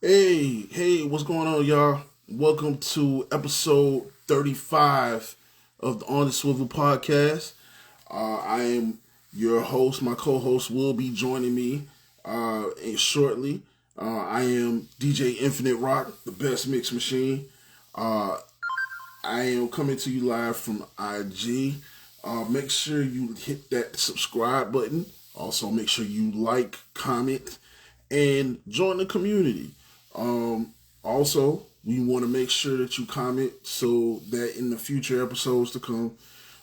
Hey, what's going on, y'all? Welcome to episode 35 of the On the Swivel podcast. I am your host. My co host will be joining me shortly. I am DJ Infinite Rock, the best mix machine. Uh, I am coming to you live from IG. Make sure you hit that subscribe button. Also, make sure you like, comment, and join the community. Um, Also, we want to make sure that you comment so that in the future episodes to come,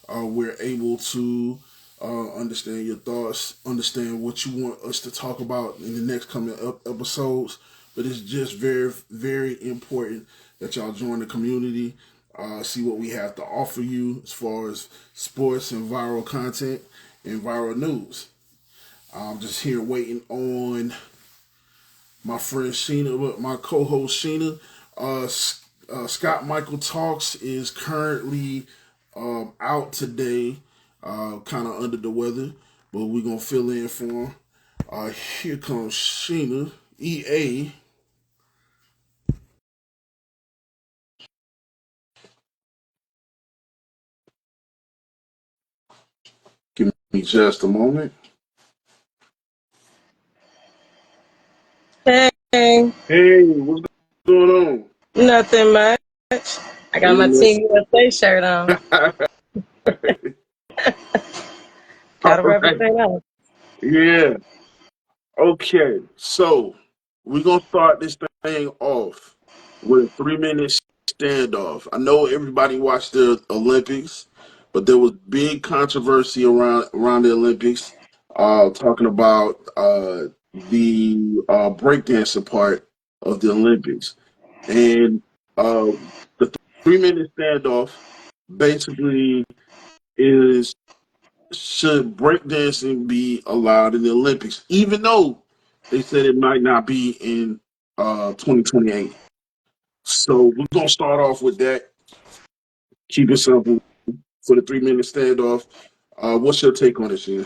we're able to understand your thoughts, understand what you want us to talk about in the next coming episodes. But it's just very, very important that y'all join the community, see what we have to offer you as far as sports and viral content and viral news. I'm just here waiting on my friend Sheena, my co-host Sheena. Scott Michael Talks is currently out today, kind of under the weather, but we're gonna fill in for him. Here comes Sheena. EA, give me just a moment. Hey, Hey, what's going on? nothing much. I got my Hey, Team USA shirt on. all Gotta right. represent us. Yeah. Okay. So we're gonna start this thing off with a 3 minute standoff. I know everybody watched the Olympics, but there was big controversy around the Olympics, talking about the breakdancing part of the Olympics, and uh, the 3 minute standoff basically is, should breakdancing be allowed in the Olympics, even though they said it might not be in 2028. So we're gonna start off with that. Keep it simple for the 3 minute standoff. What's your take on this, Ian?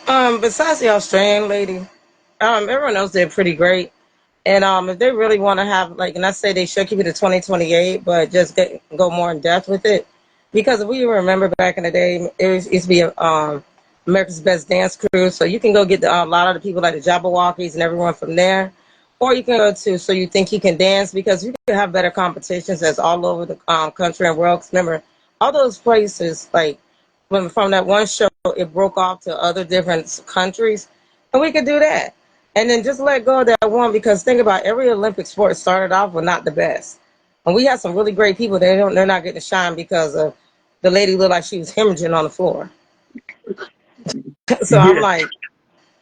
Besides the Australian lady, everyone else did pretty great. And if they really want to have like, and I say they should keep it to 2028, but just go more in depth with it, because if we remember back in the day, it used to be America's Best Dance Crew. So you can go get a lot of the people like the Jabberwockies and everyone from there, or you can go to So You Think You Can Dance, because you can have better competitions that's all over the country and world. 'Cause remember, all those places like from that one show, it broke off to other different countries, and we could do that. And then just let go of that one, because think about every Olympic sport started off with not the best. And we had some really great people. They're not getting to shine because of the lady looked like she was hemorrhaging on the floor. So I'm Yeah, like,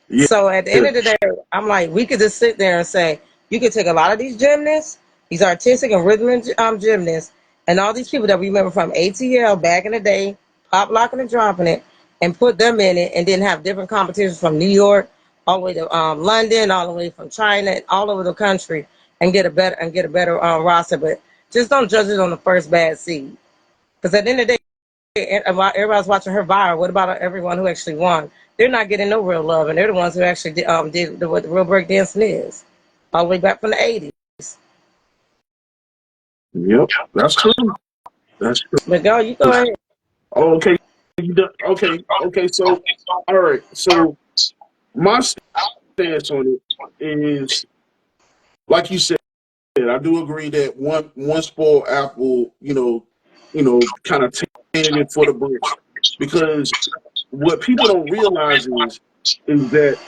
yeah, so at the end of the day, I'm like, we could just sit there and say, you could take a lot of these gymnasts, these artistic and rhythmic gymnasts, and all these people that we remember from ATL back in the day, pop locking and dropping it, and put them in it, and then have different competitions from New York all the way to London, all the way from China, all over the country, and get a better roster. But just don't judge it on the first bad seed, because at the end of the day, everybody's watching her viral. What about everyone who actually won? They're not getting no real love, and they're the ones who actually did what the real breakdancing is, all the way back from the '80s. yep. That's true. That's But go, you go true. ahead. Oh, okay, you done? Okay. So, all right. So my stance on it is, like you said, I do agree that one spoiled apple, kind of tainted it for the bunch, because what people don't realize is that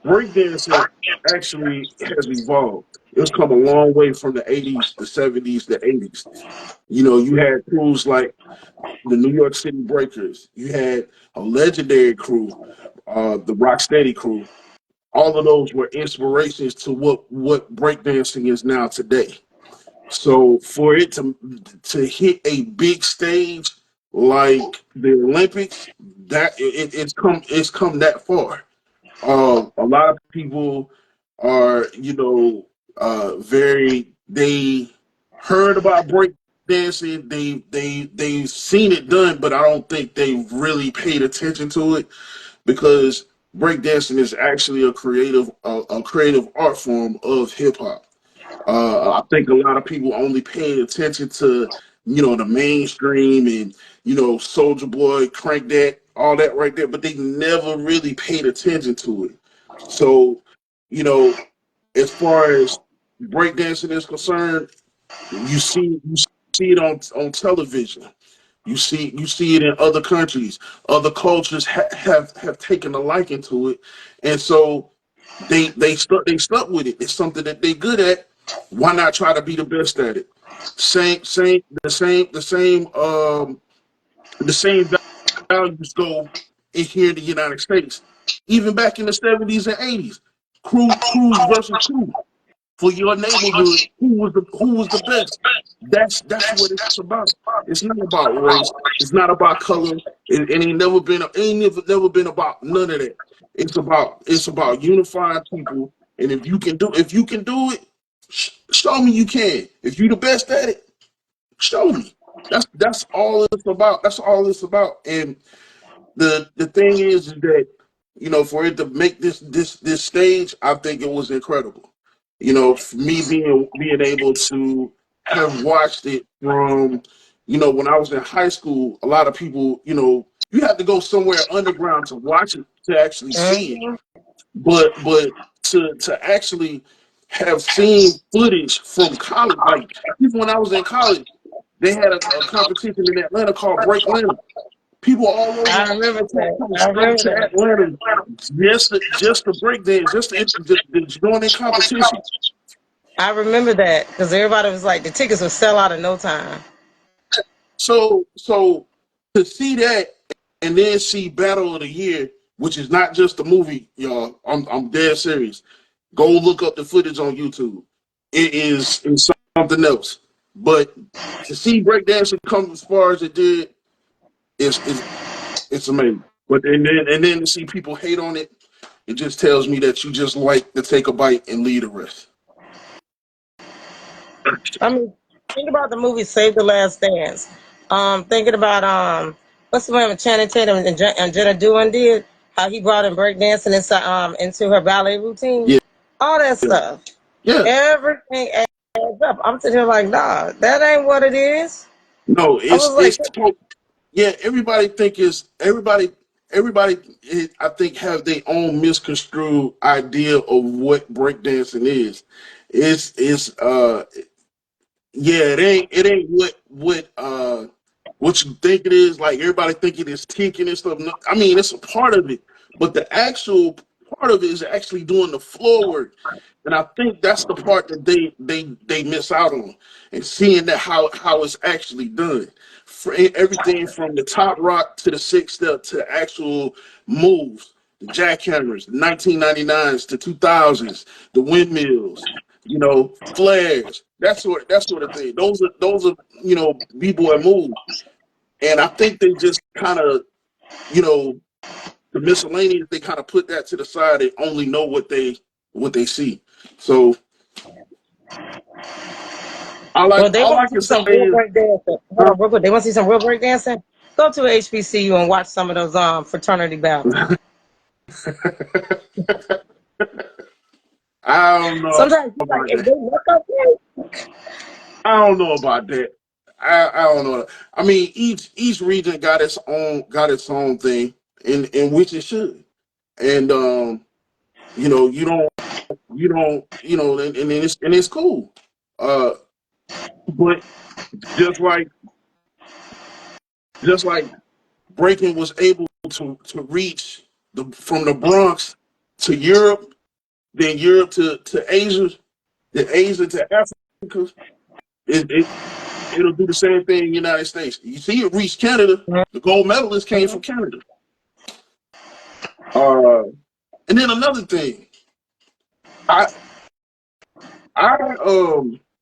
breakdancing actually has evolved. It's come a long way from the '80s, the '70s, the '80s. You had crews like the New York City Breakers. You had a legendary crew, the Rocksteady crew. All of those were inspirations to what breakdancing is now today. So for it to hit a big stage like the Olympics, that it's come that far. A lot of people are, very, they heard about break dancing, they've seen it done, but I don't think they've really paid attention to it, because breakdancing is actually a creative art form of hip hop. I think a lot of people only paid attention to, the mainstream and, Soldier Boy, Crank That, all that right there, but they never really paid attention to it. So, you know, as far as breakdancing is concerned, you see it on television. You see it in other countries. Other cultures have taken a liking to it, and so they stuck with it. It's something that they good at. Why not try to be the best at it? Same values go in here in the United States. Even back in the 70s and 80s, Cruz versus Crew for your neighborhood. Who was the best? That's what it's about. It's not about race. It's not about color. It ain't never been about none of that. It's about unifying people. And if you can do it, show me you can. If you the best at it, show me. That's all it's about. That's all it's about. And the thing is that for it to make this stage, I think it was incredible. For me being able to have watched it from when I was in high school. A lot of people, you have to go somewhere underground to watch it, to actually see it. Mhm. But to actually have seen footage from college, like even when I was in college, they had a competition in Atlanta called Break Atlanta. People all over I remember that. Texas I come remember to that. Atlanta just to break dance, just to join in competition. I remember that because everybody was like, the tickets would sell out in no time. So to see that and then see Battle of the Year, which is not just a movie, y'all. I'm dead serious. Go look up the footage on YouTube. It's something else. But to see breakdancing come as far as it did is it's amazing. But and then to see people hate on it, it just tells me that you just like to take a bite and leave the rest. I mean, think about the movie Save the Last Dance. Thinking about what's the name of Channing Tatum and Jenna Dewan did, how he brought in breakdancing into her ballet routine, Yeah, all that stuff. yeah. Everything adds up. I'm sitting here like, nah, that ain't what it is. No, I was it's like, yeah. Everybody. I think have their own misconstrued idea of what breakdancing is. It's yeah, it ain't what you think it is. Like everybody think it is tinking and stuff. No, I mean, it's a part of it, but the actual part of it is actually doing the floor work. And I think that's the part that they miss out on, and seeing that how it's actually done. For everything from the top rock to the six step to the actual moves, the jackhammers, the 1999s to 2000s, the windmills, flares, that sort of thing. Those are b-boy moves, and I think they just kind of you know the miscellaneous, they kind of put that to the side and only know what they see. So all I well, they all want I to can see say some real is, breakdancing. Hold huh? on, real quick. They want to see some real breakdancing. Go to HBCU and watch some of those fraternity battles. I don't know Sometimes you're like, about if that. they look okay. I don't know about that. I don't know. I mean, each region got its own thing, in which it should. And and it's cool. Uh, but just like just like breaking was able to reach from the Bronx to Europe, then Europe to Asia, then Asia to Africa. It it'll do the same thing in the United States. You see, it reached Canada. The gold medalist came from Canada. Uh, and then another thing, I I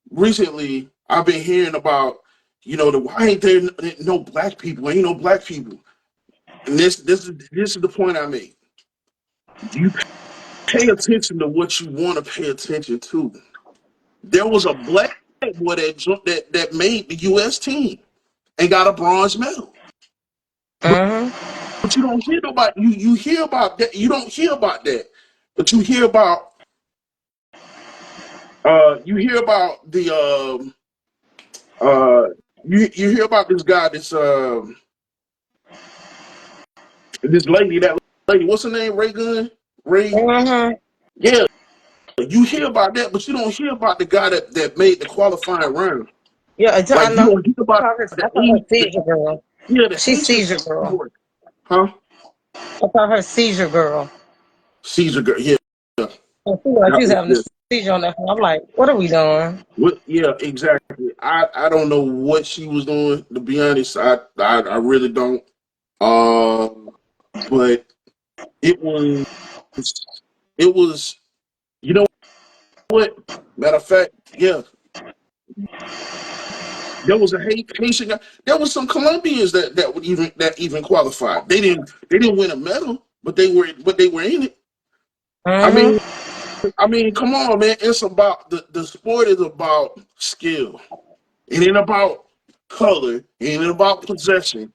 recently I've been hearing about the why ain't there no black people? Ain't no black people. And this is the point I made. You pay attention to what you want to pay attention to. There was a black boy that made the U.S. team and got a bronze medal. But Mm-hmm. you don't hear about you hear about that. You don't hear about that, but you hear about the uh you hear about this guy, this lady, that lady, what's her name? Ray Gun? Ray? Mm-hmm. Yeah, you hear about that, but you don't hear about the guy that made the qualifying round. Yeah, I Like you know. don't hear about I the call her the, seizure girl. yeah, the She's Haitian seizure girl. sport, huh? I call her seizure girl. Caesar girl, yeah, yeah, And she was, yeah, she's having a yeah. seizure on that. I'm like, what are we doing? Yeah, exactly. I don't know what she was doing. To be honest, I really don't. But it was it was you know what? Matter of fact, yeah, there was a Haitian guy. There was some Colombians that even qualified. They didn't win a medal, but they were in it. I mean, Mm-hmm. come on, man. It's about the sport is about skill. It ain't about color. It ain't about possession.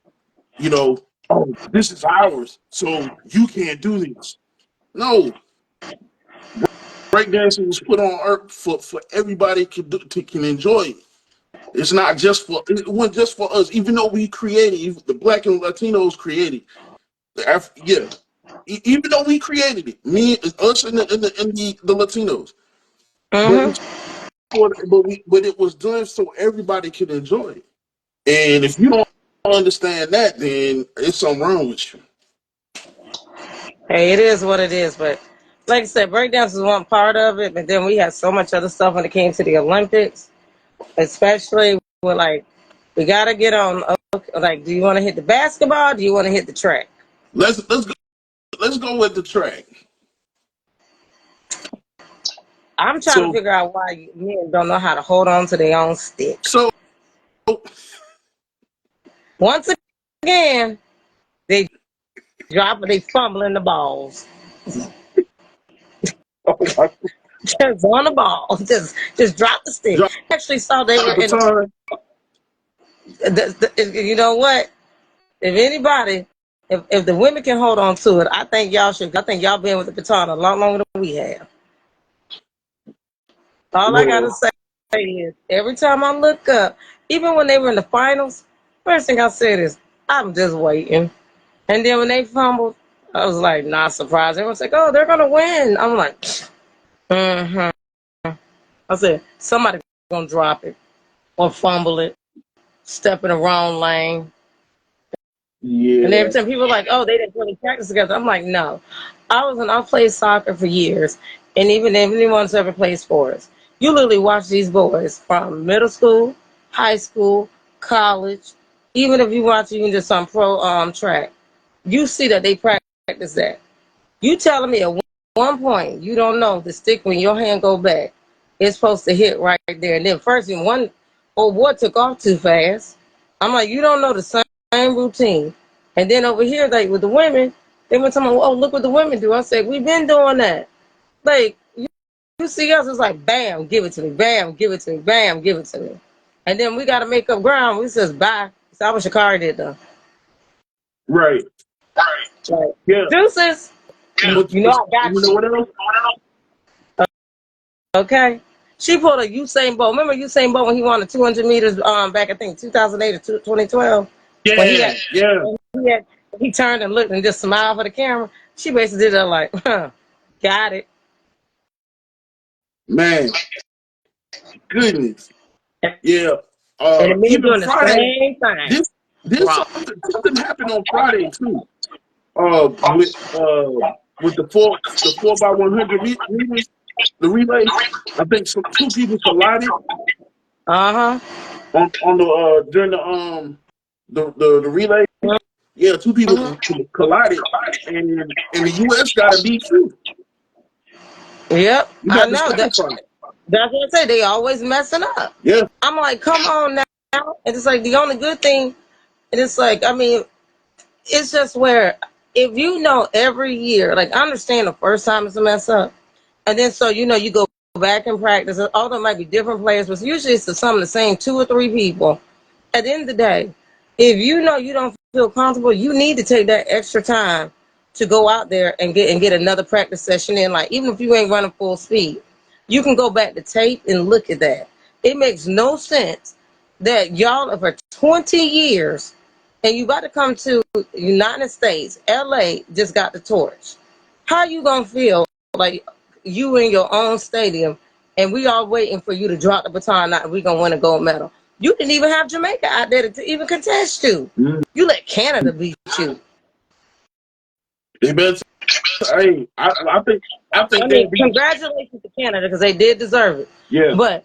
Oh, this is ours, so you can't do this. No, breakdancing was put on earth for everybody can enjoy it. It's not just for it wasn't just for us. Even though we created, the Black and Latinos created yeah. Even though we created it, me, us, and the Latinos, but Mm-hmm. it's but it was done so everybody could enjoy it. And if you don't understand that, then it's something wrong with you. Hey, it is what it is. But like I said, breakdance is one part of it. But then we had so much other stuff when it came to the Olympics, especially with like, we got to get on. Okay, like, do you want to hit the basketball? Do you want to hit the track? Let's go with the track. I'm trying to So figure out why men don't know how to hold on to their own stick. so Once again, they drop it, they fumbling the balls. oh my, Just on the ball. Just drop the stick. drop Actually saw they the were in baton. you know what? If anybody, if the women can hold on to it, I think y'all should. I think y'all been with the baton a lot longer than we have. All I gotta Well, say is every time I look up, even when they were in the finals, first thing I said is, I'm just waiting. And then when they fumbled, I was like, not surprised. Everyone's like, oh, they're gonna win. I'm like, mm-hmm. I said, somebody gonna drop it or fumble it, step in the wrong lane. And every yeah, time people are like, oh, they didn't really practice together. I'm like, no. I played soccer for years. And even if anyone's ever played sports, you literally watch these boys from middle school, high school, college, even if you watch even just some pro track, you see that they practice that. You telling me at one point you don't know the stick when your hand go back, it's supposed to hit right there. And then first in one old boy took off too fast. I'm like, you don't know the same routine. And then over here, like with the women, they were talking, oh, look what the women do. I said, we've been doing that. Like you see us, it's like bam, give it to me, bam, give it to me, bam, give it to me. And then we gotta make up ground. We says bye. So I what Shakari did though. right, Like, yeah. deuces, But, you know but I got you know you. what else? Okay. She pulled a Usain Bolt. Remember Usain Bolt when he won the 200 meters back, I think, 2008 or 2012? When he Yeah, had, yeah, when he had, he turned and looked and just smiled for the camera. She basically did that like, huh, got it. man, goodness, And yeah. the men Even doing the Friday, same thing. this this Drop. something happened on Friday too. With the four by 100 meters, the relay. I think two people collided Uh-huh. on the during the relay. Yeah, two people collided, and the U.S. got a DQ. Yep, You I had to know. sacrifice. That's what I say. They always messing up. Yeah, I'm like, come on now. And it's like the only good thing, and it's like, I mean, it's just where if you know every year, like I understand the first time it's a mess up, and then so you go back and practice. Although it might be different players, but usually it's some of the same two or three people. At the end of the day, if you know you don't feel comfortable, you need to take that extra time to go out there and get another practice session in. Like even if you ain't running full speed, you can go back to tape and look at that. It makes no sense that y'all are for 20 years and you about to come to United States, LA just got the torch. How you gonna feel like you in your own stadium and we all waiting for you to drop the baton out and we gonna win a gold medal? You didn't even have Jamaica out there to even contest you. Mm. You let Canada beat you. They better. Hey, I I think mean, they'd be. congratulations to Canada because they did deserve it. Yeah, But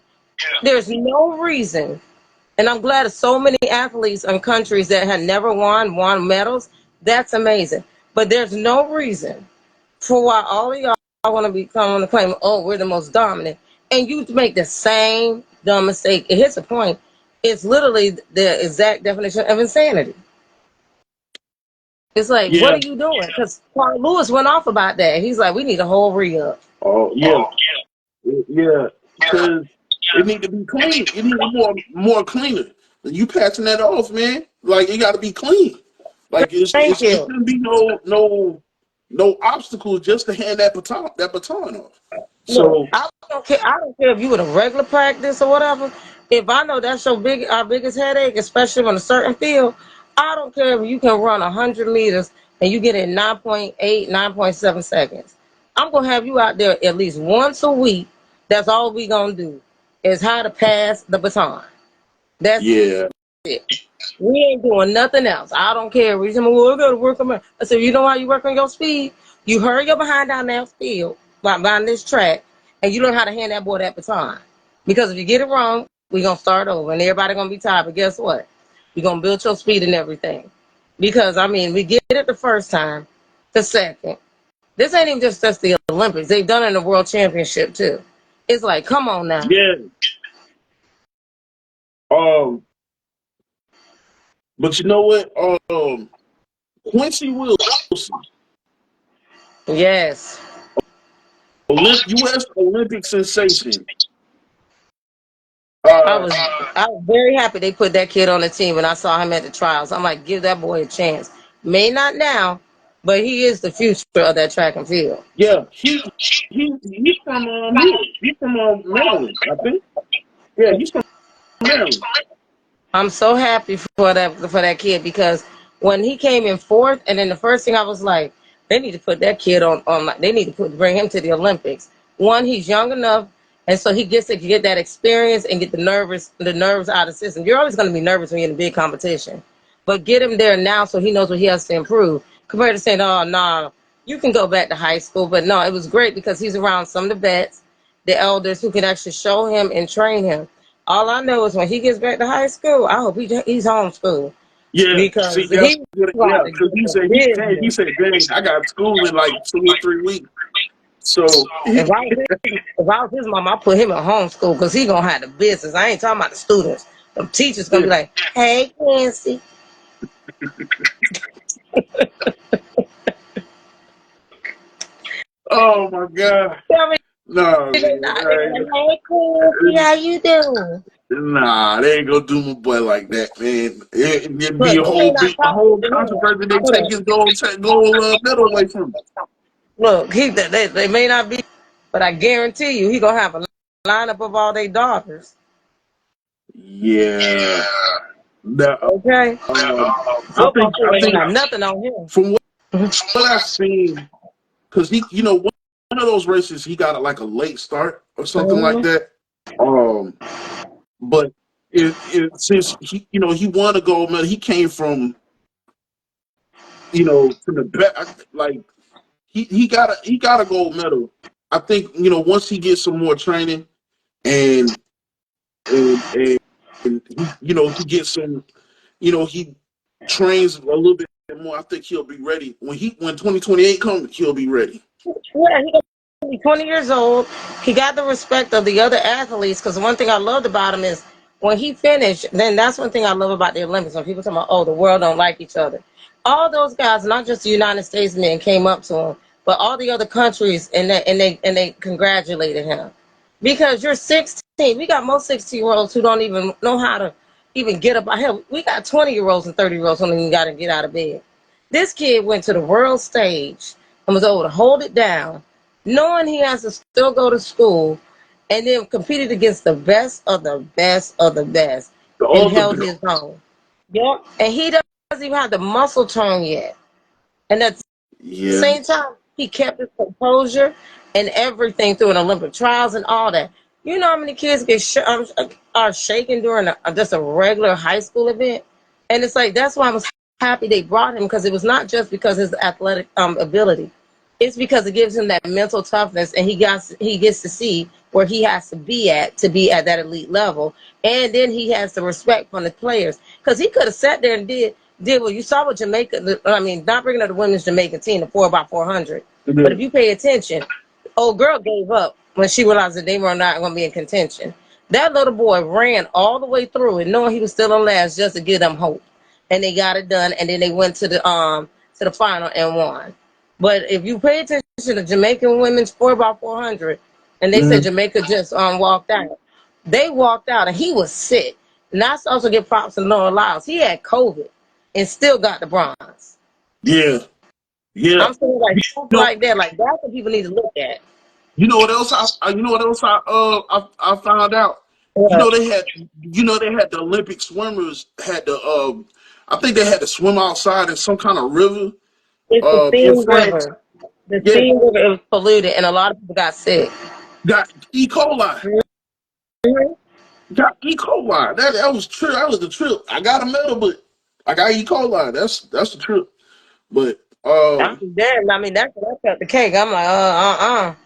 there's no reason, and I'm glad that so many athletes and countries that had never won medals. That's amazing. But there's no reason for why all of y'all want to become on the claim, oh, we're the most dominant, and you make the same dumb mistake. And here's the point: it's literally the exact definition of insanity. It's like, what yeah. are you doing? Because Carl Lewis went off about that. He's like, we need a whole re-up. Oh yeah, yeah. Because it need to be clean. It need to be more cleaner. You passing that off, man. Like it got to be clean. Like Thank it you. shouldn't be no obstacles just to hand that baton off. Look, So I don't care. I don't care if you in a regular practice or whatever. If I know that's our biggest headache, especially on a certain field, I don't care if you can run 100 meters and you get in 9.8, 9.7 seconds. I'm gonna have you out there at least once a week. That's all we gonna do is how to pass the baton. That's yeah, it. We ain't doing nothing else. I don't care. We say, well, we gotta work on it. I said, you know how you work on your speed? You hurry your behind down that field, behind this track, and you learn how to hand that boy that baton. Because if you get it wrong, we're gonna start over and everybody gonna be tired. But guess what? You're gonna build your speed and everything. Because I mean, we get it the first time, the second. This ain't even just the Olympics. They've done it in the World Championship too. It's like, come on now. yeah. Um, but you know what? Quincy Wilson, Yes. U.S. Olympic sensation. I Uh, was I was very happy they put that kid on the team when I saw him at the trials. I'm like, give that boy a chance. May not now, but he is the future of that track and field. yeah, he's from here. He's from Maryland, I think. Yeah, he's from Maryland. I'm so happy for that kid because when he came in fourth, and then the first thing I was like, they need to put that kid on. They need to bring him to the Olympics. One, he's young enough, and so he gets to get that experience and get the nerves out of the system. You're always going to be nervous when you're in a big competition, but get him there now so he knows what he has to improve. Compared to saying, oh no, you can go back to high school, but no, it was great because he's around some of the vets, the elders who can actually show him and train him. All I know is when he gets back to high school, I hope he's homeschooled Yeah, see, because that's he good. tried Yeah, to because get the he business. said, dang, I got school in like 2 or 3 weeks. So If I was his mom, I put him in homeschool because he gonna have the business. I ain't talking about the students. The teachers gonna yeah. be like, "Hey, Quincy." Oh my God. I mean, No, they man. not. They be like, "Hey, Quincy, how you doing?" Nah, they ain't gonna do my boy like that, man. It'd be Look, they may not a talk whole to him. controversy. They Hold take on. his gold medal away from him. Look, they may not be, but I guarantee you, he gonna have a lineup of all their daughters. Yeah. The, Okay, football I field ain't think got nothing on him. from what I've seen, because one of those races he got like a late start or something like Mhm. that. Um, but since he won a gold medal, he came from the back. Like he got a gold medal. I think once he gets some more training and and he gets some he trains a little bit more. I think he'll be ready when 2028 comes. He'll be ready. Yeah, he gonna be 20 years old. He got the respect of the other athletes because one thing I loved about him is when he finished, then that's one thing I love about the Olympics. When people talk about, oh, the world don't like each other. All those guys, not just the United States men, came up to him, but all the other countries and they congratulated him because you're 16. We got most 16-year-olds who don't even know how to even get up. Hell, we got 20-year-olds and 30-year-olds who don't even got to get out of bed. This kid went to the world stage and was able to hold it down, knowing he has to still go to school, and then competed against the best of the best of the best and All the held his belt. own. Yep. And he doesn't even have the muscle tone yet. And at the Yeah. same time, he kept his composure and everything through an Olympic trials and all that. You know how many kids are shaken during just a regular high school event? And it's like, that's why I was happy they brought him, because it was not just because of his athletic ability. It's because it gives him that mental toughness, and he gets to see where he has to be at that elite level, and then he has the respect from the players, because he could have sat there and did what you saw with Jamaica. I mean, not bringing up the women's Jamaican team, the 4x400, but if Yeah. you pay attention, old girl gave up when she realized that they were not going to be in contention. That little boy ran all the way through it, knowing he was still on last, just to give them hope, and they got it done. And then they went to the final and won. But if you pay attention to Jamaican women's 4x400, and they said Mhm. Jamaica just walked out, they walked out and he was sick. And I also give props to Noah Lyles. He had COVID and still got the bronze. Yeah. Yeah. I'm saying, like, You stuff know, like that, like that's what people need to look at. you know what else you know what else I found out? You But know they had the Olympic swimmers had to I think they had to swim outside in some kind of river it's the in Seine France. River. The Yeah, Seine River was polluted, and a lot of people got sick. got E. coli. Mhm. Got E. coli. That was true. That was the trip. I got a medal, but I got E. coli. That's the trip. But I was there, and I mean, that's what I cut the cake. I'm like,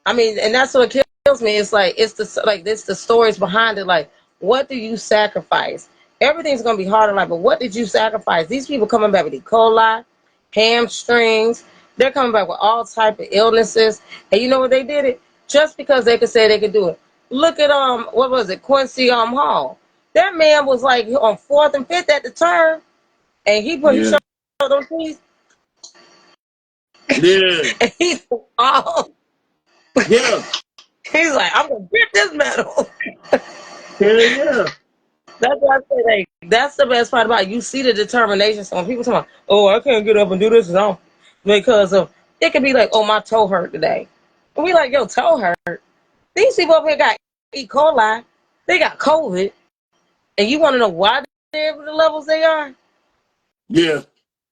I mean, and that's what kills me. It's like it's the stories behind it. Like, what do you sacrifice? Everything's gonna be hard in life, but what did you sacrifice? These people coming back with E. coli, hamstrings. They're coming back with all type of illnesses, and you know what they did it just because they could say they could do it. Look at what was it, Quincy Hall? That man was like on fourth and fifth at the turn, and he yeah, showed those teeth, yeah, and he's oh, yeah, he's like, I'm gonna get this medal. yeah, yeah, That's why I say, like, that's the best part about it. You see the determination. So when people talk about, oh, I can't get up and do this, no, because of it could be like, oh, my toe hurt today. And we like, yo, toe hurt. These people up here got E. coli, they got COVID, and you want to know why they're at the levels they are? yeah.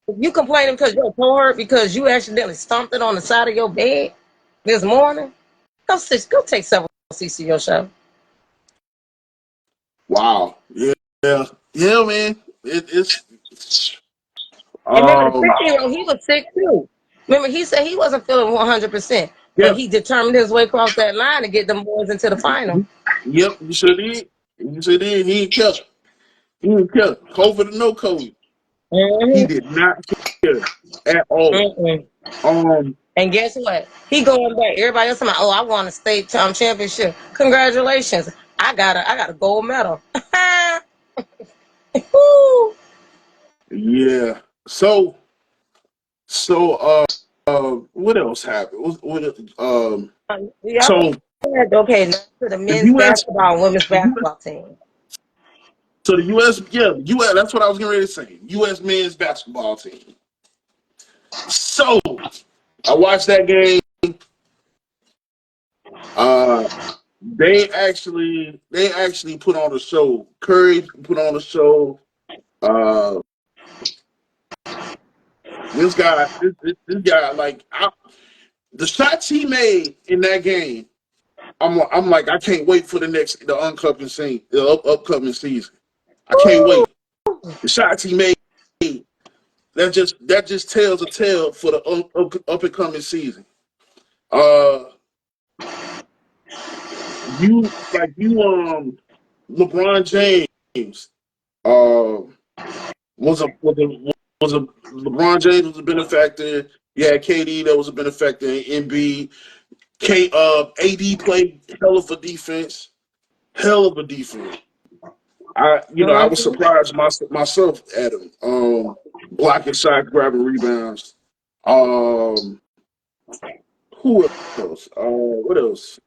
If you complaining because your toe hurt because you accidentally stomped it on the side of your bed this morning, go take several seats to your show. Wow. Yeah, yeah, yeah, man. It's And remember, the um 50-year-old, he was sick too. Remember, he said he wasn't feeling 100%, but yeah. he determined his way across that line to get them boys into the final. Yep, you sure did. You sure did. He ain't kept. He ain't kept. COVID or no COVID. He Mm-hmm. did not care at all. Mm-mm. Um, And guess what? He going back. Everybody else, like, oh, I won a state championship. Congratulations! I got a gold medal. Woo! yeah. So what else happened? Y'all So okay? Now to the the men's U.S. basketball and women's The U.S. basketball team. So the U.S. Yeah, U.S. That's what I was getting ready to say. U.S. men's basketball team. So I watched that game. Uh, they actually put on a show. Curry put on a show. Uh, this guy, like the shots he made in that game. I'm like, I can't wait for the upcoming season. I can't Woo! wait. The shots he made, that just tells a tale for the up and coming season. Uh, you LeBron James uh was a LeBron James was a benefactor. You had KD that was a benefactor. Embiid, AD played hell of a defense. Hell of a defense. I was Mhm. surprised myself at him. Blocking shots, grabbing rebounds. Um, who else? What else?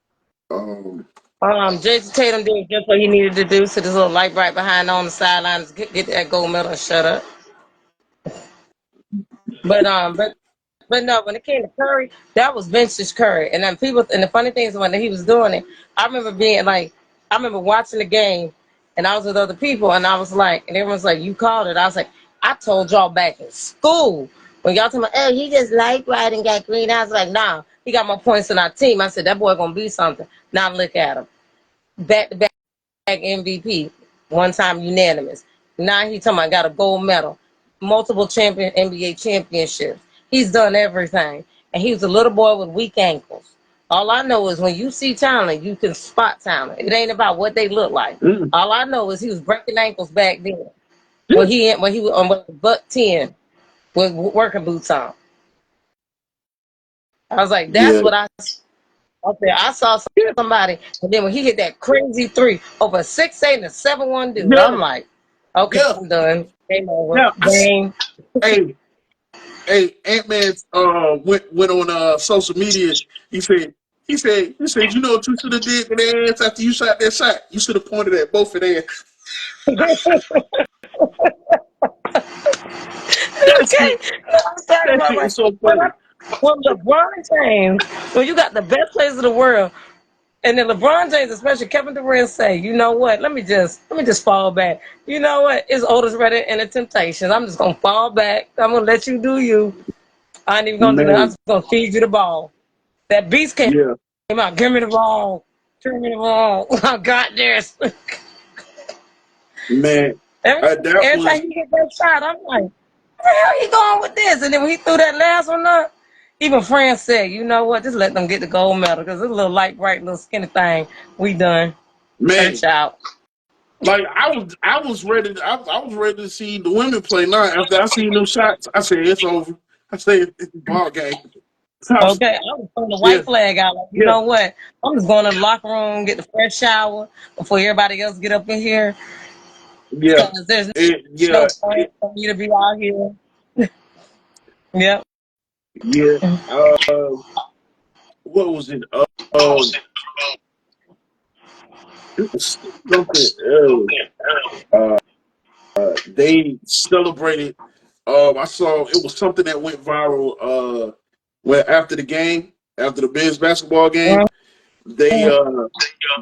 Um, Jason Tatum did just what he needed to do. So this little light right behind on the sidelines, get that gold medal and shut up. But but no, when it came to Curry, that was vintage Curry. And then people, and the funny thing is when he was doing it, I remember being like, I remember watching the game, and I was with other people, and I was like, and everyone's like, "You called it." I was like, "I told y'all back in school when y'all talking about, oh, he just light right and got green." I was like, "Nah, he got more points than our team." I said, "That boy gonna be something." Now look at him, back to back MVP, one time unanimous. Now he talking about got a gold medal, multiple champion NBA championships. He's done everything, and he was a little boy with weak ankles. All I know is when you see talent, you can spot talent. It ain't about what they look like. mm, All I know is he was breaking ankles back then yeah, when he was on buck 10 with working boots on. I was like, that's yeah, what I up there. I saw yeah, somebody, and then when he hit that crazy three over a 6'8" and a 7'1" dude, yeah, I'm like, okay, yeah. I'm done. Game over. Yeah, Game. hey, hey, Ant Man went on social media. He said, you know what you should have did to their ass after you shot that shot? You should have pointed at both of their. That Okay, shit, no, I'm talking that about shit like was so when, funny. when LeBron James, when you got the best players of the world, and then LeBron James, especially Kevin Durant, say, you know what? Let me just fall back. You know what? It's Otis Reddit and the Temptations. I'm just gonna fall back. I'm gonna let you do you. I ain't even gonna do that. I'm Man, just gonna feed you the ball. That beast came yeah, out. Give me the ball. Give me the ball. I got this. man, every, that every was time he get that shot, I'm like, where the hell he going with this? And then when he threw that last one up, even France said, you know what? Just let them get the gold medal because it's a little light, bright, little skinny thing. We done. man. Church out. Like I was ready to see the women play now. After I seen them shots, I said it's over. I said it's ball game. Okay, I was throwing the Yeah, white flag out. Like, you yeah, know what? I'm just going to the locker room, get the fresh shower before everybody else get up in here yeah, because there's yeah, no point for me to be out here. Yep. yeah. Uh, what was it? Um, it was something else. Uh, they celebrated. I saw it was something that went viral. When after the game, after the men's basketball game, they uh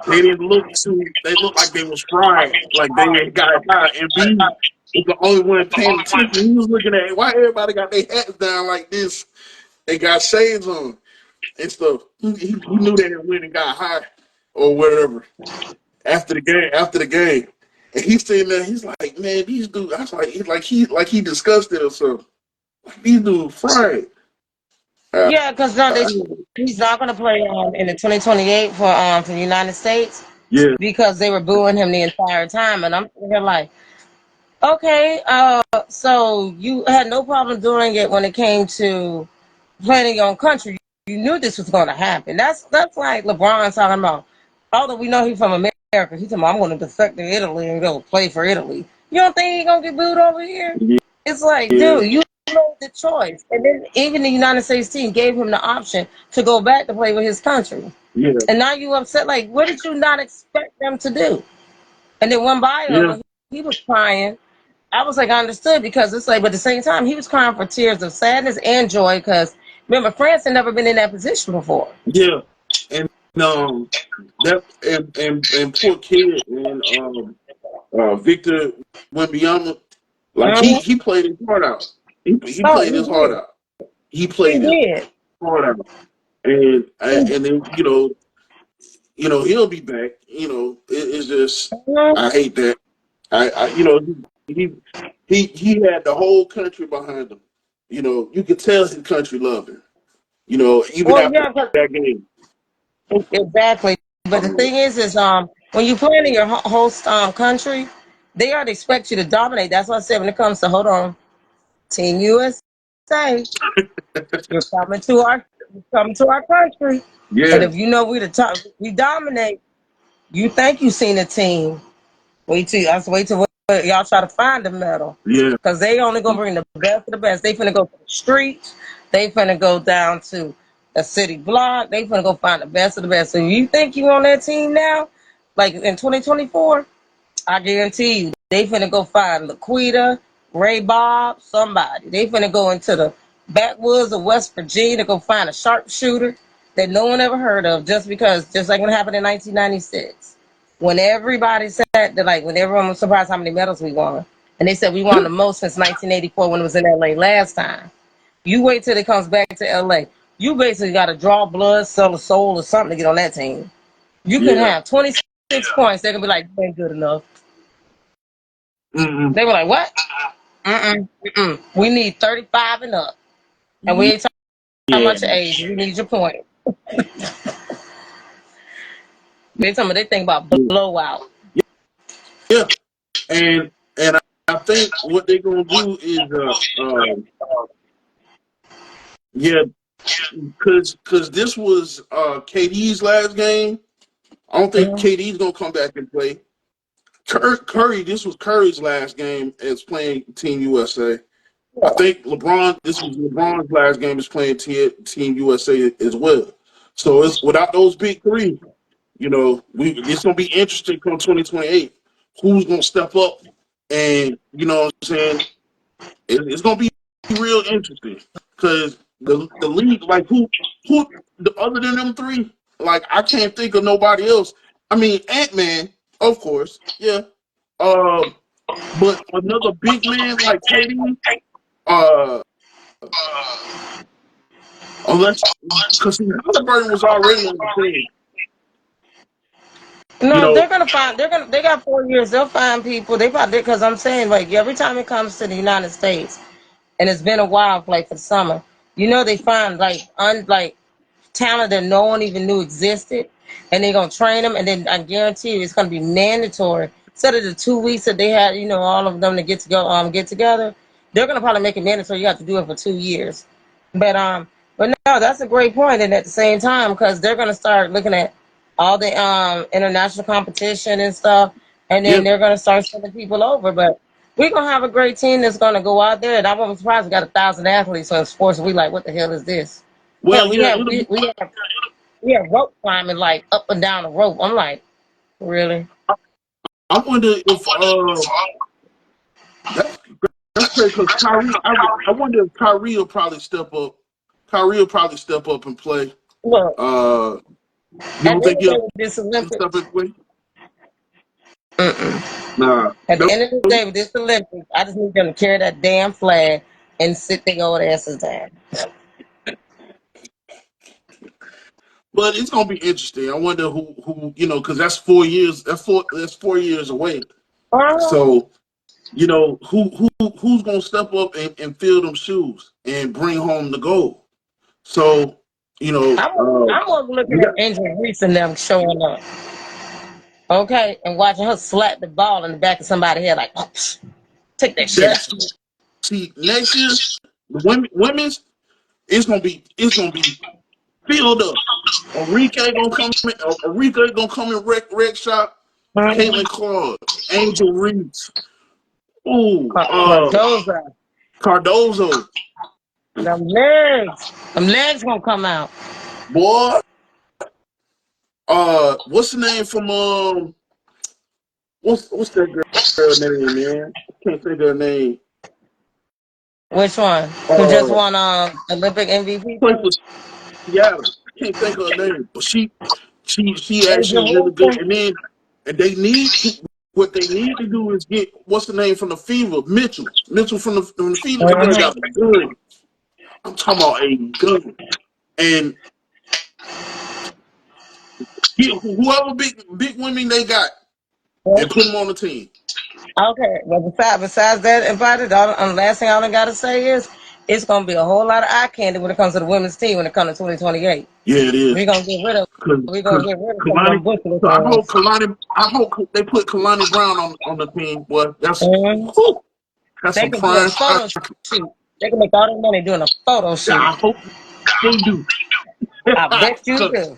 they didn't look too. They looked like they was fried, like they had got high. And B was the only one paying attention. He was looking at why everybody got their hats down like this. They got shades on and stuff. He knew they had went and got high or whatever after the game. After the game, and he's sitting there. He's like, man, these dudes. I was like he disgusted or something. Like these dudes fried. Uh, Yeah, because no, uh, he's not going to play in the 2028 for the United States yeah, because they were booing him the entire time, and I'm sitting here like, okay, so you had no problem doing it when it came to playing in your own country. You knew this was going to happen. That's like LeBron talking about. Although we know he's from America, he's talking about, I'm going to defect to Italy and go play for Italy. You don't think he's going to get booed over here? yeah, It's like, yeah, dude, you made the choice. And then even the United States team gave him the option to go back to play with his country. yeah, And now you upset. Like, what did you not expect them to do? And then one by yeah, him, he was crying. I was like, I understood because it's like, but at the same time, he was crying for tears of sadness and joy because remember, France had never been in that position before. yeah. And that and poor kid and Victor Wembanyama, like Mm-hmm. he played his heart out. He Oh, played he his heart did. out. He He played his did. heart out, and then he'll be back. It's just Mm-hmm. I hate that. He he had the whole country behind him. You could tell his country loved him. Even Well, after yeah, that game. exactly. But the Um, thing is when you play in your host country, they already expect you to dominate. That's what I said when it comes to hold on, Team USA, you're coming to our country, and yeah, if you know we the top, we dominate. You think you seen a team? Wait till y'all try to find the medal, yeah, cause they only gonna bring the best of the best. They finna go to the streets. They finna go down to a city block. They finna go find the best of the best. So you think you on that team now, like in 2024? I guarantee you, they finna go find Laquita, Ray Bob, somebody. They finna go into the backwoods of West Virginia to go find a sharpshooter that no one ever heard of, just like what happened in 1996, when everybody said that, like when everyone was surprised how many medals we won, and they said we won the most since 1984 when it was in LA last time. You wait till it comes back to LA. You basically got to draw blood, sell a soul, or something to get on that team. You can Yeah. have 26 points. They're gonna be like, you ain't good enough. Mm-mm. They were like, what? We need 35 and up. And we ain't talking Yeah. about your age. We need your point. They think about blowout. Yeah. And I think what they're gonna do is yeah, cause this was KD's last game. I don't think Mhm. KD's gonna come back and play. Curry, this was Curry's last game as playing Team USA. I think this was LeBron's last game as playing Team USA as well. So it's without those big three, it's gonna be interesting come 2028. Who's gonna step up and what I'm saying? It's gonna be real interesting because the league, like other than them three, like I can't think of nobody else. I mean, Ant-Man, of course, yeah. Um, but another big man like KD, uh, unless because Halliburton was already on the team, you No, know. they're gonna find. They got 4 years. They'll find people. They probably because I'm saying like every time it comes to the United States, and it's been a while, like for the summer. They find like talent that no one even knew existed, and they're gonna train them, and then I guarantee you it's gonna be mandatory. Instead of the 2 weeks that they had, all of them to get together, they're gonna probably make it mandatory. You have to do it for 2 years. But no, that's a great point, and at the same time, because they're gonna start looking at all the international competition and stuff, and Yeah, then they're gonna start sending people over. But we're gonna have a great team that's gonna go out there, and I won't be surprised we got 1,000 athletes on sports. We like, what the hell is this? well, Hell, yeah, it'll be. we have rope climbing like up and down the rope. I'm like, really? I wonder if that's that's crazy because Kyrie. I wonder if Kyrie will probably step up. Kyrie will probably step up and play. Look, Uh, you at don't the end think of the day he'll with this step Olympics, and play? mm-mm. Nah, At the nope. end of the day with this Olympics, I just need them to carry that damn flag and sit their old asses down. But it's gonna be interesting. I wonder who because that's 4 years. That's 4 years away. Uh, So who's gonna step up and fill them shoes and bring home the gold. So I'm more we looking got at Angel Reese and them showing up, okay, and watching her slap the ball in the back of somebody's head like, oh, take that shit out. that's see next year the women's it's gonna be filled up. Enrique gonna come in wreck shop. Caitlin Clark, Angel Reese, ooh, Cardoza, Cardozo, them legs gonna come out. boy. What's the name from what's that girl name, man? I can't think of her name. Which one? Who just Uh, won Olympic MVP play thing? for Seattle. I can't think of her name, but she Asia actually really good. Wilson. And they need what they need to do is get what's the name from the Fever, Mitchell from the Fever. That girl got a Mhm. gun. I'm talking about a gun, and get whoever big women they got and put them on the team. Okay, well, besides that, invited, last thing I only got to say is it's going to be a whole lot of eye candy when it comes to the women's team when it comes to 2028. Yeah, it is. We're going to get rid of we're going Because to get rid of some of them Kalani, bushel so things. I hope they put Kalani Brown on the team. Boy, Mhm. that's They some can do a prime. photo shoot. They can make all their money doing a photo shoot. I hope they do. I bet you Because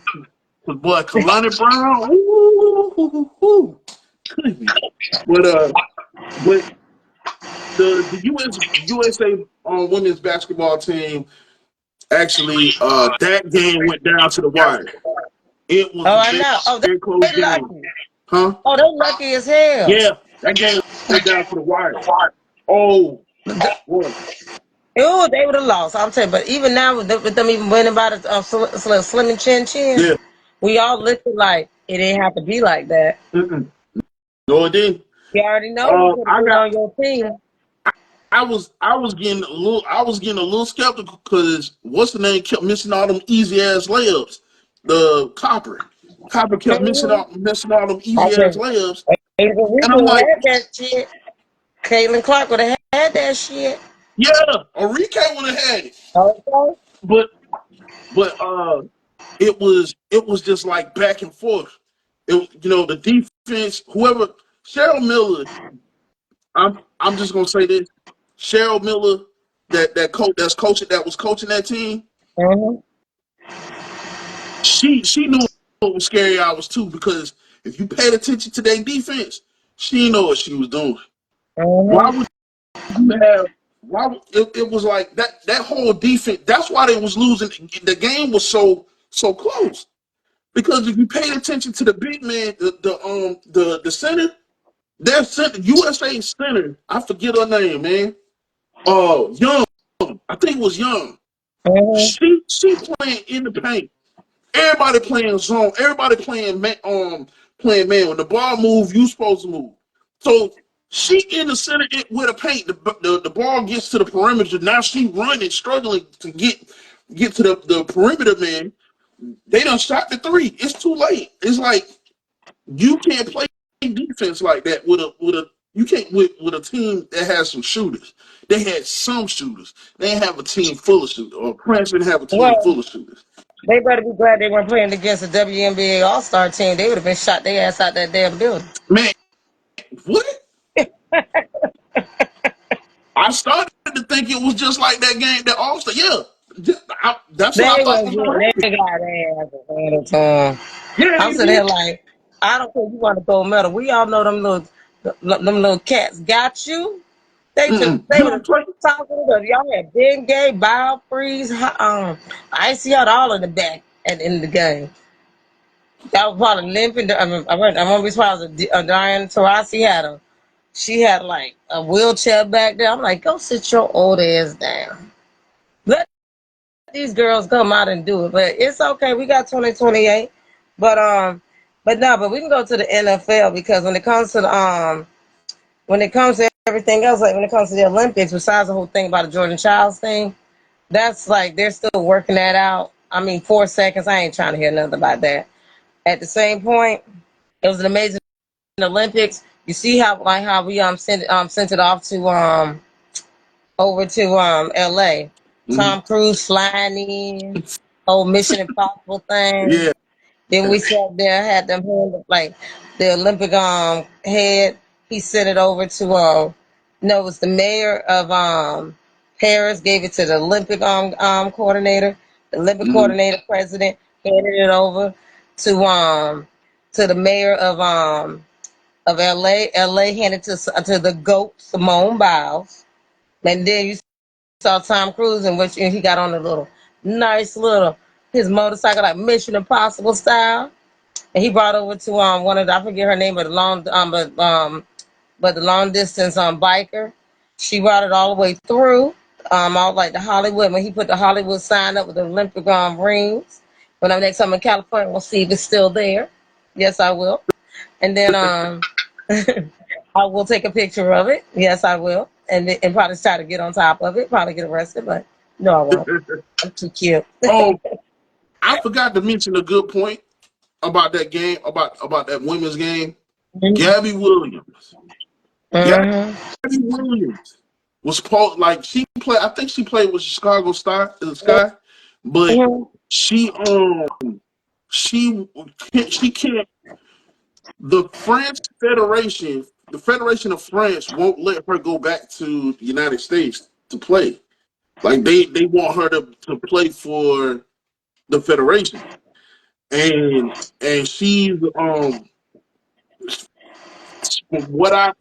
do. boy, Kalani Brown, ooh, goodness. But but the USA women's basketball team, Actually, that game went down to the wire. It was Oh, a I know. Oh, very close they game. lucky. Huh? Oh, they lucky as hell. Yeah, that game went down to the wire. Oh boy. Oh, they would have lost. I'm telling you. But even now, with them even winning by the Slim and Chin, Yeah. we all listen like it didn't have to be like that. Mm-mm. No, it didn't. You already know who could have I been got. on your team. I was getting a little skeptical because what's the name kept missing all them easy ass layups. The Copper kept Mm-hmm. missing all them I easy ass said, layups, Ava and Rico I'm would like, have had that shit. Caitlin Clark would have had that shit. yeah, Enrique would have had it, Okay. but it was just like back and forth. The defense, whoever Cheryl Miller. I'm just gonna say this: Cheryl Miller, that coach that was coaching that team. Mm-hmm. She knew it was scary hours too because if you paid attention to their defense, she know what she was doing. Why Mm-hmm. would you have? It was like that whole defense? That's why they was losing. The game was so close because if you paid attention to the big man, the center, their center, USA center, I forget her name, man. Young, I think it was Young. Mm-hmm. She playing in the paint. Everybody playing zone. Everybody playing man. When the ball move, you supposed to move. So she in the center with a paint. The ball gets to the perimeter. Now she running, struggling to get to the perimeter man. They done shot the three. It's too late. It's like you can't play defense like that with a you can't with a team that has some shooters. They had some shooters. They didn't have a team full of shooters. Or Prince didn't have a team Well, full of shooters. they better be glad they weren't playing against the WNBA All Star team. They would have been shot their ass out that damn building. Man, what? I started to think it was just like that game, that All Star. Yeah, that's what I They thought was was yeah, gonna they happen. got their asses handed to 'em. Yeah, I'm they sitting here did. like, I don't care if you want to throw metal. We all know them little cats got you. They You would don't have play. talking to y'all had Ben Gay, Bow Freeze, Icy out all in the back at the end of the game. That was probably limping. I won't be surprised if Diane Taurasi she had like a wheelchair back there. I'm like, go sit your old ass down. Let these girls come out and do it. But it's okay. We got 2028. But but we can go to the NFL because when it comes to everything else, like when it comes to the Olympics, besides the whole thing about the Jordan Childs thing, that's like they're still working that out. I mean, 4 seconds. I ain't trying to hear nothing about that. At the same point, it was an amazing Olympics. You see how we sent it off to over to LA. Mm-hmm. Tom Cruise flying in, whole Mission Impossible thing. Yeah. Then we sat there, had them hand like the Olympic head. He sent it over to no, it was the mayor of Paris gave it to the Olympic coordinator. The Olympic Mm-hmm. coordinator president handed it over to the mayor of LA. LA handed to the GOAT Simone Biles. And then you saw Tom Cruise in which he got on a little nice little his motorcycle like Mission Impossible style. And he brought over to one of the, I forget her name, but the long distance biker. She brought it all the way through. All like the Hollywood when he put the Hollywood sign up with the Olympic rings. When I'm next time in California, we'll see if it's still there. Yes, I will. And then I will take a picture of it. Yes, I will. And probably try to get on top of it. Probably get arrested, but no, I won't. I'm too cute. Oh, I forgot to mention a good point about that game, about that women's game. Mm-hmm. Gabby Williams. Gabby Williams was like she played. I think she played with Chicago Sky, but Mm-hmm. she she she can't. The French Federation, the Federation of France, won't let her go back to the United States to play. Like they want her to play for the Federation, and she's from what I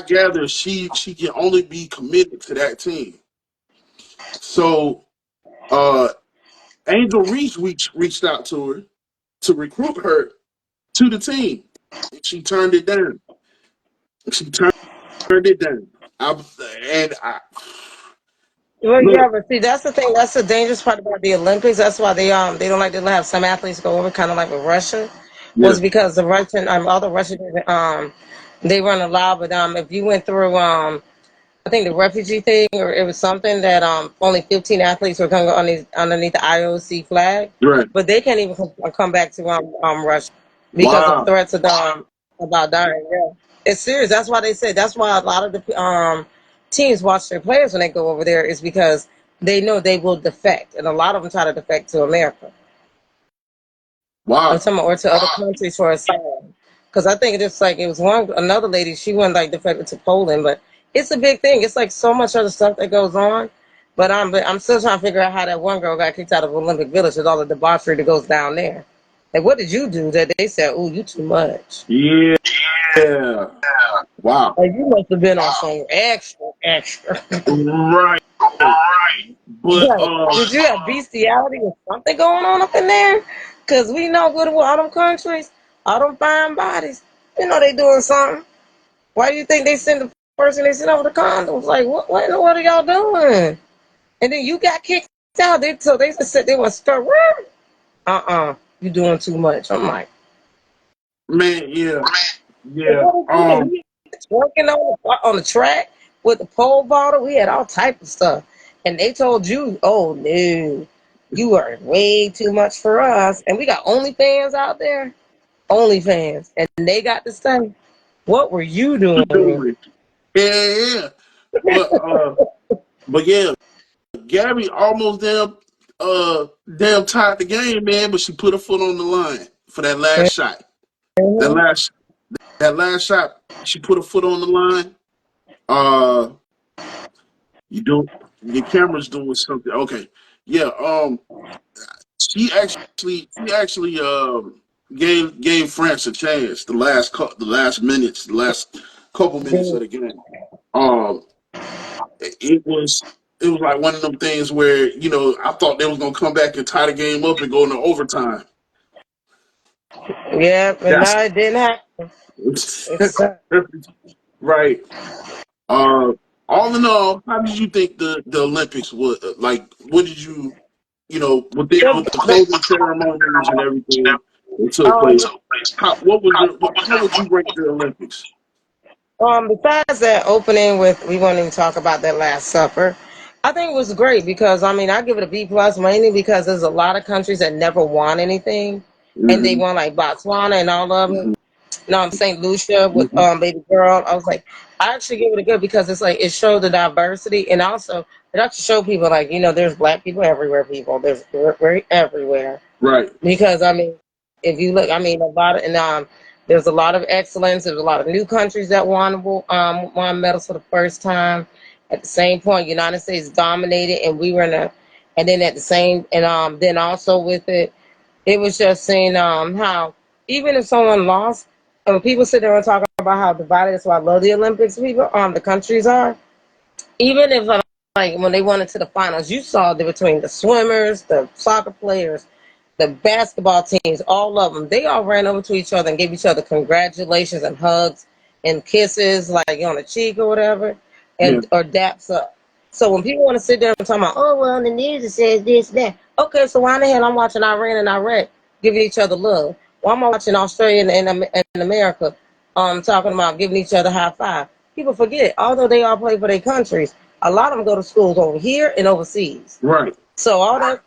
gather, she can only be committed to that team. So Uh, Angel Reese reached out to her to recruit her to the team. And she turned it down. She turned it down. I, and I Well, yeah, look, but see, that's the thing. That's the dangerous part about the Olympics. That's why they don't like to have some athletes go over, kind of like with Russia, yeah, was because the Russian all the Russian they weren't allowed. But if you went through I think the refugee thing, or it was something that only 15 athletes were going to go underneath the IOC flag, right. but they can't even come back to Russia because of Wow, threats of about dying. Yeah, it's serious. That's why they say that's why a lot of the teams watch their players when they go over there is because they know they will defect, and a lot of them try to defect to America wow. or to other countries for asylum. Because I think it's like it was another lady. She went like defected to Poland, but it's a big thing. It's like so much other stuff that goes on. But I'm still trying to figure out how that one girl got kicked out of Olympic Village with all the debauchery that goes down there. Like, what did you do that they said, "Oh, you too much"? Yeah, wow. Like, you must have been on some extra, extra. Right. But Right. Did you have bestiality or something going on up in there? Because we know good and well, all them countries, all them fine bodies, they doing something. Why do you think they send the person they sent over the condoms? Like, what in the world are y'all doing? And then you got kicked out. So they just said they want to start. You doing too much. I'm like, man, yeah, and yeah. what did you do? We working on the track with the pole vaulter. We had all type of stuff, and they told you, oh no, you are way too much for us. And we got OnlyFans out there, OnlyFans, and they got to say, what were you doing? doing. Yeah, yeah. But but yeah, Gabby almost damn tied the game, man. But she put her foot on the line for that last shot. That Mhm. last that last shot, she put her foot on the line. Uh, you do your camera's doing something. Okay, yeah. She actually gave France a chance. The last minutes, the last couple minutes of the game. Um, it was like one of them things where I thought they was gonna come back and tie the game up and go into overtime. Yeah, but That's no, it didn't happen. It's right. Uh, all in all, how did you think the Olympics was like? What did with the closing ceremonies and everything that took um, place? How would you rate the Olympics? besides that opening with, we won't even talk about that Last Supper. I think it was great because I give it a B plus mainly because there's a lot of countries that never won anything, and they Hmm. won like Botswana and all of them. Hmm. No, I'm St. Lucia with Hmm. baby girl. I was like, I actually give it a good because it's like it showed the diversity and also it actually showed people like there's black people everywhere. People there's very everywhere Right. because if you look, a lot of there's a lot of excellence. There's a lot of new countries that won medals for the first time. At the same point, United States dominated, and we were in a, and then at the same, and then also with it, it was just saying how even if someone lost, and when people sit there and talk about how divided, that's why I love the Olympics. People, the countries are even if like when they went into the finals, you saw between the swimmers, the soccer players, the basketball teams, all of them, they all ran over to each other and gave each other congratulations and hugs and kisses, like on the cheek or whatever, Yeah. and or daps up. So when people want to sit there and talk about, oh well, in the news it says this, that. Okay, so why in the hell I'm watching Iran and Iraq giving each other love? Why am I watching Australia and America talking about giving each other high five? People forget, although they all play for their countries, a lot of them go to schools over here and overseas. Right. So all that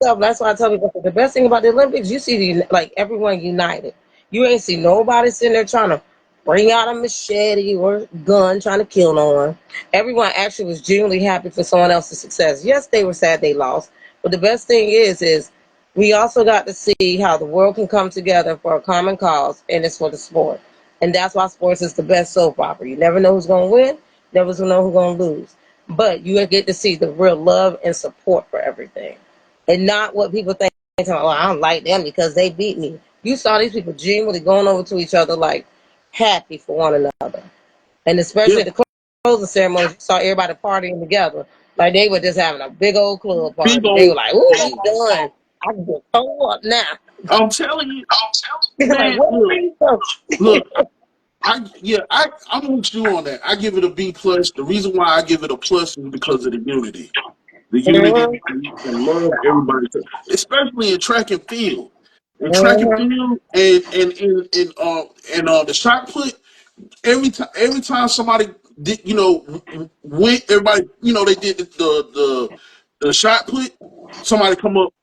stuff. That's why I tell people the best thing about the Olympics, you see like everyone united. You ain't see nobody sitting there trying to bring out a machete or gun trying to kill no one. Everyone actually was genuinely happy for someone else's success. Yes, they were sad they lost, but the best thing is we also got to see how the world can come together for a common cause, and it's for the sport. And that's why sports is the best soap opera. You never know who's going to win, never know who's going to lose. But you get to see the real love and support for everything. And not what people think, oh, I don't like them because they beat me. You saw these people genuinely going over to each other like happy for one another. And Yeah. especially at the closing ceremony, you saw everybody partying together. Like they were just having a big old club Big party. They were old. like, "Ooh, we done. I can just throw up now." I'm telling you, Like, man. what are Look, we from? look. I'm with you on that. I give it a B plus. The reason why I give it a plus is because of the unity. The unity Mhm, and love everybody, especially in track and field. In track and mhm. field and the shot put, every time somebody did, went, everybody, they did the shot put, somebody come up,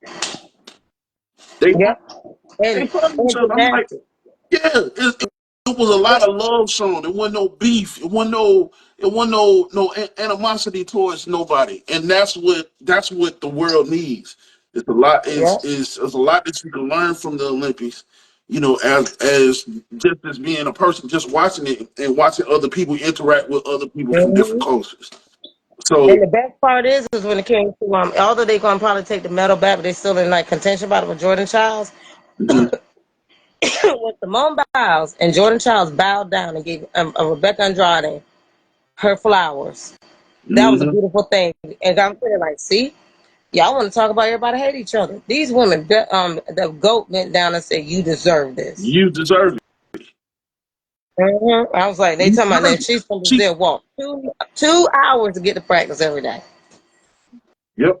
they Yep. they And put on each other. I'm like, gymnastics. yeah, it was a lot of love shown. There wasn't no beef. It wasn't no animosity towards nobody. And that's what the world needs. It's a lot. Yep. It's a lot that you can learn from the Olympics. As just as being a person, just watching it and watching other people interact with other people from different Mhm. cultures. So, And the best part is when it came to although they're gonna probably take the medal back, but they still in like contention about it with Jordan Childs. mhm, When Simone Biles and Jordan Childs bowed down and gave Rebecca Andrade her flowers, that was a mhm, beautiful thing. And I'm feeling like, see, y'all want to talk about everybody hate each other. These women, the goat went down and said, "You deserve this." you deserve it. I was like, they You talking about deserve that. it. She's from She, Brazil, walk 2 hours to get to practice every day. yep,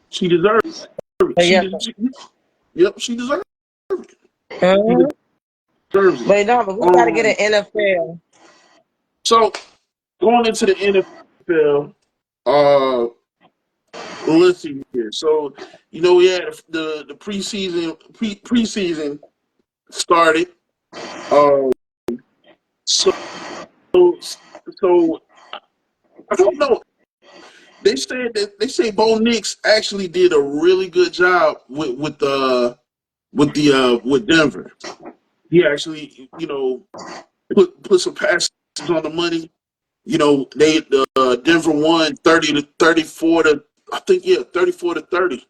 she deserves it. So yes, Yep, she deserves it. She mm-hmm. deserves it. But we got to get Um, an NFL. so going into the NFL, uh, let's see here. So we had the preseason started. Uh, so so I don't know. They say Bo Nix actually did a really good job with Denver. He actually put some passes on the money. They Denver won 30 to 34 to, I think, yeah, 34 to 30,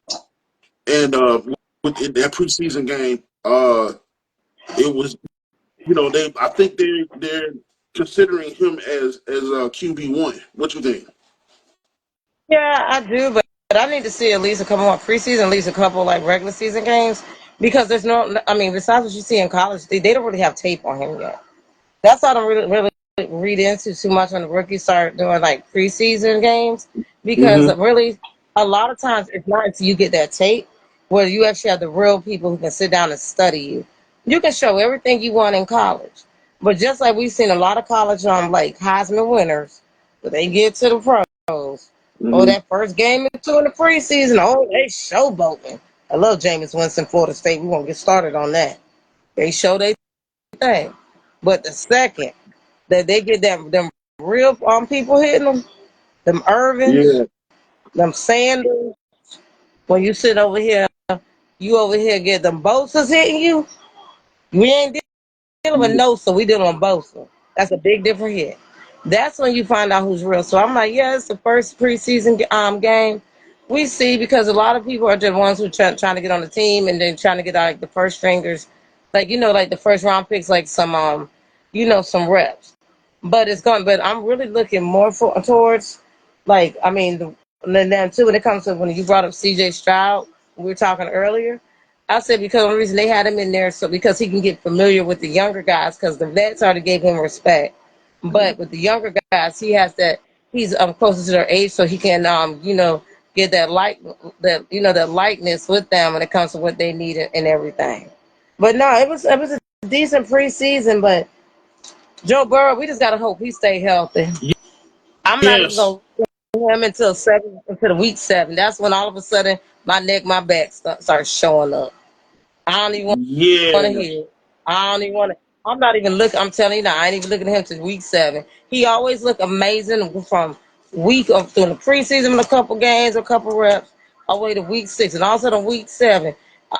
and in that preseason game, it was, they I think they're considering him as QB1. What you think? Yeah, I do, but I need to see at least a couple more preseason, at least a couple like regular season games because there's no. I mean, besides what you see in college, they don't really have tape on him yet. That's why I don't really read into too much when the rookies start doing like preseason games because Mm-hmm. really a lot of times it's not until you get that tape where you actually have the real people who can sit down and study you. You can show everything you want in college, but just like we've seen a lot of college like Heisman winners, but they get to the pros. Oh, Mm-hmm. that first game or two in the preseason, oh, they showboating. I love Jameis Winston, Florida State. We won't get started on that. They show their thing. But the second that they get them real people hitting them Irvins, Yeah. them Sanders, when you sit over here, you over here get them Bosa's hitting you. We ain't dealing with Nosa, we dealing with Bosa. That's a big different hit. That's when you find out who's real. So I'm like, yeah, it's the first preseason game. We see because a lot of people are the ones who trying to get on the team and then trying to get like the first stringers, like like the first round picks, like some some reps. But it's going. But I'm really looking more towards, like, I mean, and then too when it comes to when you brought up C.J. Stroud, we were talking earlier. I said because the reason they had him in there so because he can get familiar with the younger guys because the vets already gave him respect, but with the younger guys he has that he's closer to their age so he can get that that likeness with them when it comes to what they need and everything. But no, it was a decent preseason, but Joe Burrow, we just gotta hope he stay healthy. I'm not even Yes. gonna him until the week 7. That's when all of a sudden my neck, my back starts showing up. I don't even want to Yeah. hear it. I don't even want to. I'm not even looking. I'm telling you now, I ain't even looking at him to week 7. He always look amazing from week up through the preseason, a couple games, a couple reps, all the way to week 6, and also to week 7,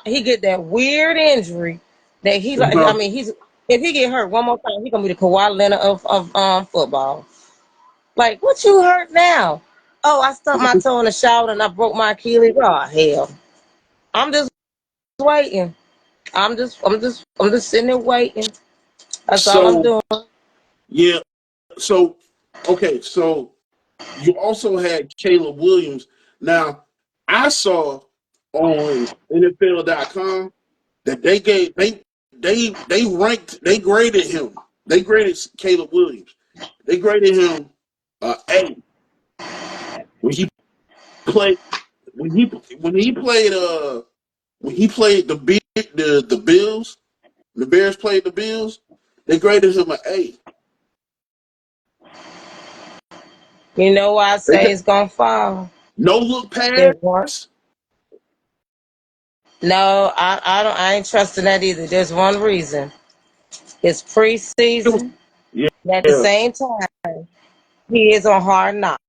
he get that weird injury that he like. I Uh-huh. mean, he's if he get hurt one more time, he gonna be the Kawhi Leonard of football. Like, what you hurt now? Oh, I stubbed my toe in the shower and I broke my Achilles. Oh hell, I'm just waiting. I'm just sitting there waiting. That's all I'm So doing. yeah. So okay. So you also had Caleb Williams. Now, I saw on NFL.com that they ranked, they graded him. They graded Caleb Williams. They graded him A when he played when he when he played when he played the Bills. The Bears played the Bills. They graded him an A. You know why I They say got it's gonna fall? no look There's one. pass. No, I don't. I ain't trusting that either. There's one reason. It's preseason. Yeah, And at the yeah, same time, he is on hard knock.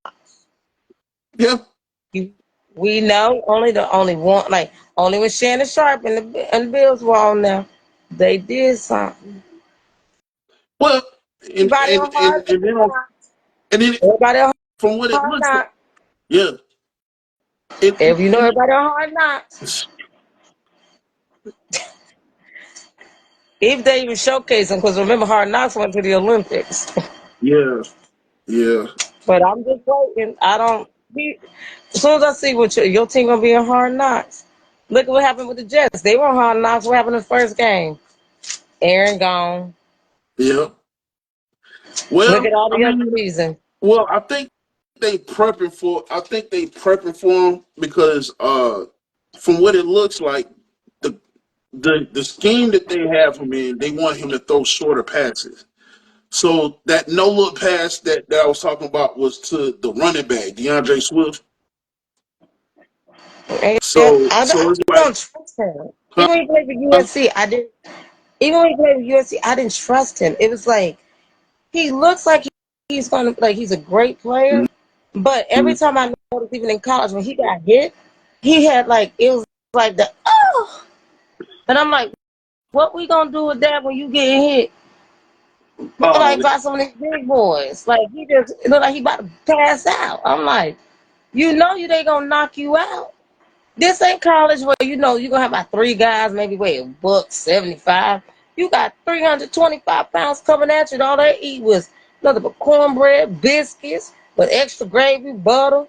yeah. You, we know only one only when Shannon Sharp and the Bills were on there, they did something. Well, Everybody on hard knock. and then Everybody on from what it hard looks like, knock. yeah. If you know And everybody on hard knocks, if they even showcase them, because remember hard knocks went to the Olympics. yeah, yeah, But I'm just waiting. I don't. As soon as I see what your team gonna be in hard knocks, look at what happened with the Jets. They were on hard knocks. What happened in the first game? Aaron gone. yeah. Look at Well, all I the other mean, season. well, I think they prepping for him because from what it looks like, the the scheme that they have him in, they want him to throw shorter passes. So that no look pass that I was talking about was to the running back, DeAndre Swift. Yeah, So I it's like, don't trust him. huh? Even when he played with USC, I didn't. Even when he played with USC, I didn't trust him. It was like he looks like he's gonna like he's a great player, but every Mhm. time I noticed, even in college, when he got hit, he had like it was like the oh, and I'm like, what we gonna do with that when you get hit? Oh, Like by some of these big boys, like he just it looked like he about to pass out. I'm like, you know, they gonna knock you out. This ain't college where you know you're gonna have about three guys, maybe weigh a buck 75. You got 325 pounds coming at you, and all they eat was nothing but cornbread, biscuits, with extra gravy, butter,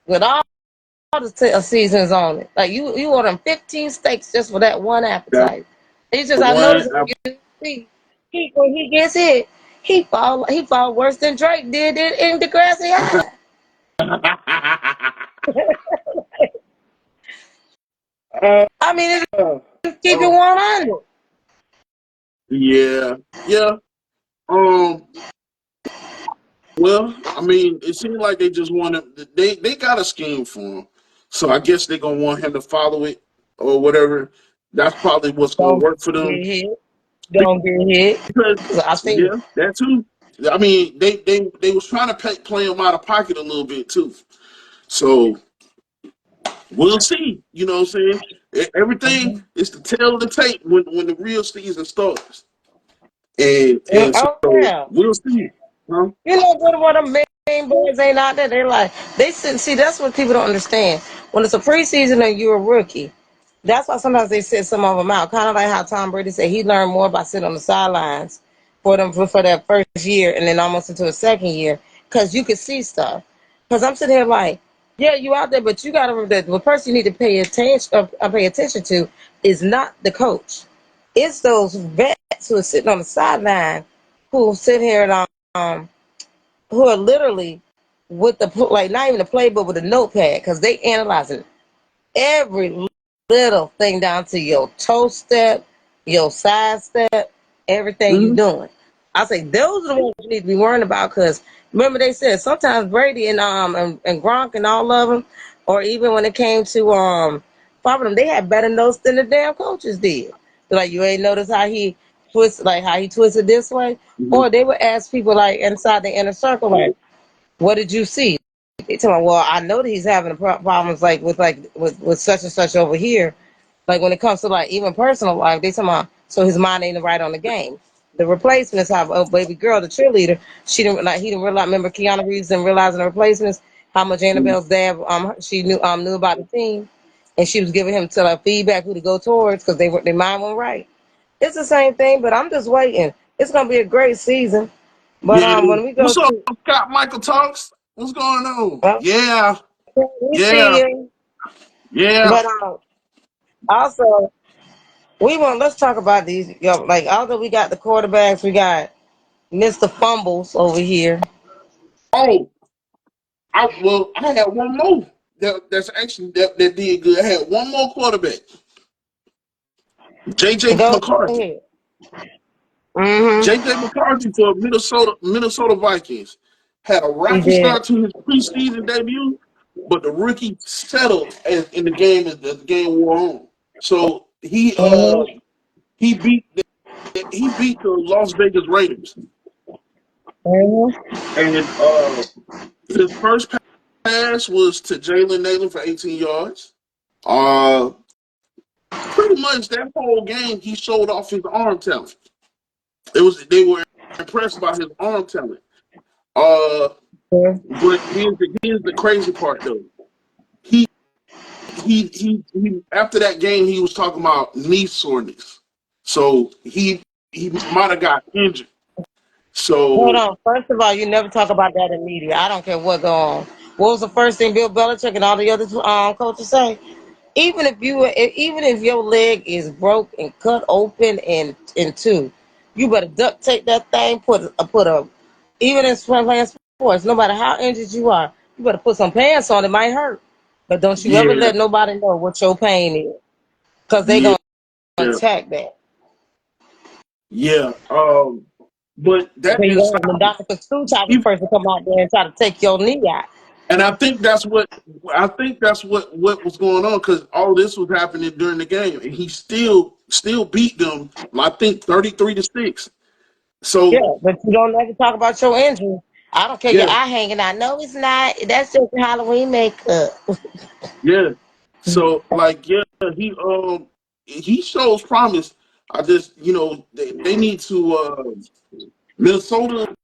with all the seasons on it. Like you order 15 steaks just for that one that's appetite. It's just the I one. noticed when when he gets hit, he fall worse than Drake did in the grassy high. uh, I mean, it's keep it oh, 100. yeah, yeah. Um, well, I mean, it seemed like they just wanted they got a scheme for him, so I guess they're gonna want him to follow it or whatever. That's probably what's gonna Don't work for them get hit. Don't get hit. because, 'Cause I think yeah, that too. I mean, they was trying to play him out of pocket a little bit too. So we'll see. You know what I'm saying? Everything is the tail of the tape when the real season starts, and oh so yeah. we'll see. Huh? You know what one of them main boys ain't out there. They like see that's what people don't understand. When it's a preseason and you're a rookie, that's why sometimes they sit some of them out. Kind of like how Tom Brady said he learned more by sitting on the sidelines for that first year and then almost into a second year because you could see stuff. Because I'm sitting here like, yeah, you out there, but you got to remember that the person you need to pay attention to is not the coach. It's those vets who are sitting on the sideline who sit here and who are literally with the like not even a playbook with a notepad because they analyzing every little thing down to your toe step, your side step, everything you Mm-hmm. doing. I say those are the ones you need to be worrying about because remember they said sometimes Brady and Gronk and all of them, or even when it came to five of them, they had better notes than the damn coaches did. So, like you ain't notice how he twisted this way, Mm-hmm. or they would ask people like inside the inner circle like, "What did you see?" They tell me, well, I know that he's having problems with such and such over here. Like when it comes to like even personal life, they tell me, so his mind ain't right on the game. The replacements have baby girl, the cheerleader. She didn't like he didn't realize. Remember Keanu Reeves didn't realize in the replacements how much Annabelle's dad she knew about the team, and she was giving him to like feedback who to go towards because their mind went right. It's the same thing, but I'm just waiting. It's gonna be a great season. But Yeah. when we go What's up, to Scott Michael Talks? What's going on? Well, Yeah, we see yeah, you. yeah. But also, let's talk about these. Like, although we got the quarterbacks, we got Mr. Fumbles over here. Oh, I had one more that did good. I had one more quarterback, JJ Go McCarthy. ahead. Mm-hmm. JJ McCarthy for Minnesota Vikings had a He rocky did. start to his preseason debut, but the rookie settled in the game as the game wore on. So Mm-hmm. he beat he beat the Las Vegas Raiders, Mm-hmm. and his first pass was to Jalen Naylor for 18 yards. Uh, Pretty much that whole game he showed off his arm talent. They were impressed by his arm talent. Uh, but here's the crazy part though. He he after that game he was talking about knee soreness. So he might have got injured. Hold So on. First of all, you never talk about that in media. I don't care what go on. What was the first thing Bill Belichick and all the other coaches say? Even if your leg is broke and cut open and in two, you better duct tape that thing. Put a even in playing sports, no matter how injured you are, you better put some pants on. It might hurt, but don't you ever yeah, let nobody know what your pain is, because they yeah, gonna attack that. yeah. But that Okay, you didn't gonna have the stop him. doctor for two type of He, person come out there and try to take your knee out. and I think that's what was going on because all this was happening during the game, and he still beat them. I think 33-6. Yeah, So but you don't ever talk about your injury. I don't care your yeah, eye hanging out. No, it's not. That's just Halloween makeup. yeah. So like yeah, he he shows promise. I just they need to Minnesota.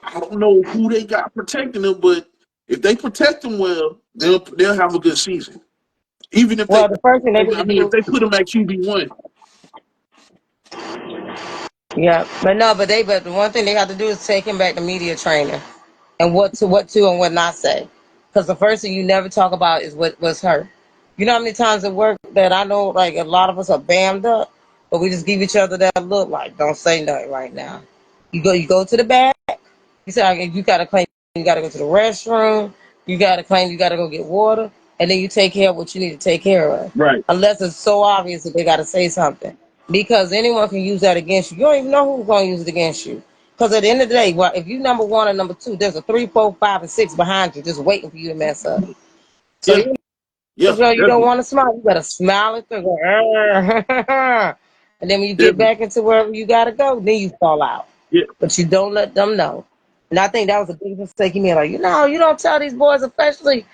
I don't know who they got protecting them, but if they protect them well, they'll have a good season. Even if they, Well, the first thing they need I to mean, if do, they put them at QB1, yeah, but no, but the one thing they have to do is take him back to media training and what to and what not say, because the first thing you never talk about is what was her. You know how many times at work that I know, like a lot of us are bammed up, but we just give each other that look, like don't say nothing right now. You go to the back. You say you gotta claim you gotta go to the restroom. You gotta claim you gotta go get water, and then you take care of what you need to take care of. right? Unless it's so obvious that they gotta say something, because anyone can use that against you. You don't even know who's gonna use it against you. Because at the end of the day, well, if you number one or number two, there's a 3, 4, 5, and 6 behind you just waiting for you to mess up. So Yeah, even yeah, if you don't definitely. want to smile, you gotta smile and go, "Arr." And then when you get Definitely. back into wherever you gotta go, then you fall out. Yeah, But you don't let them know. And I think that was a big mistake he made. Like, you don't tell these boys, especially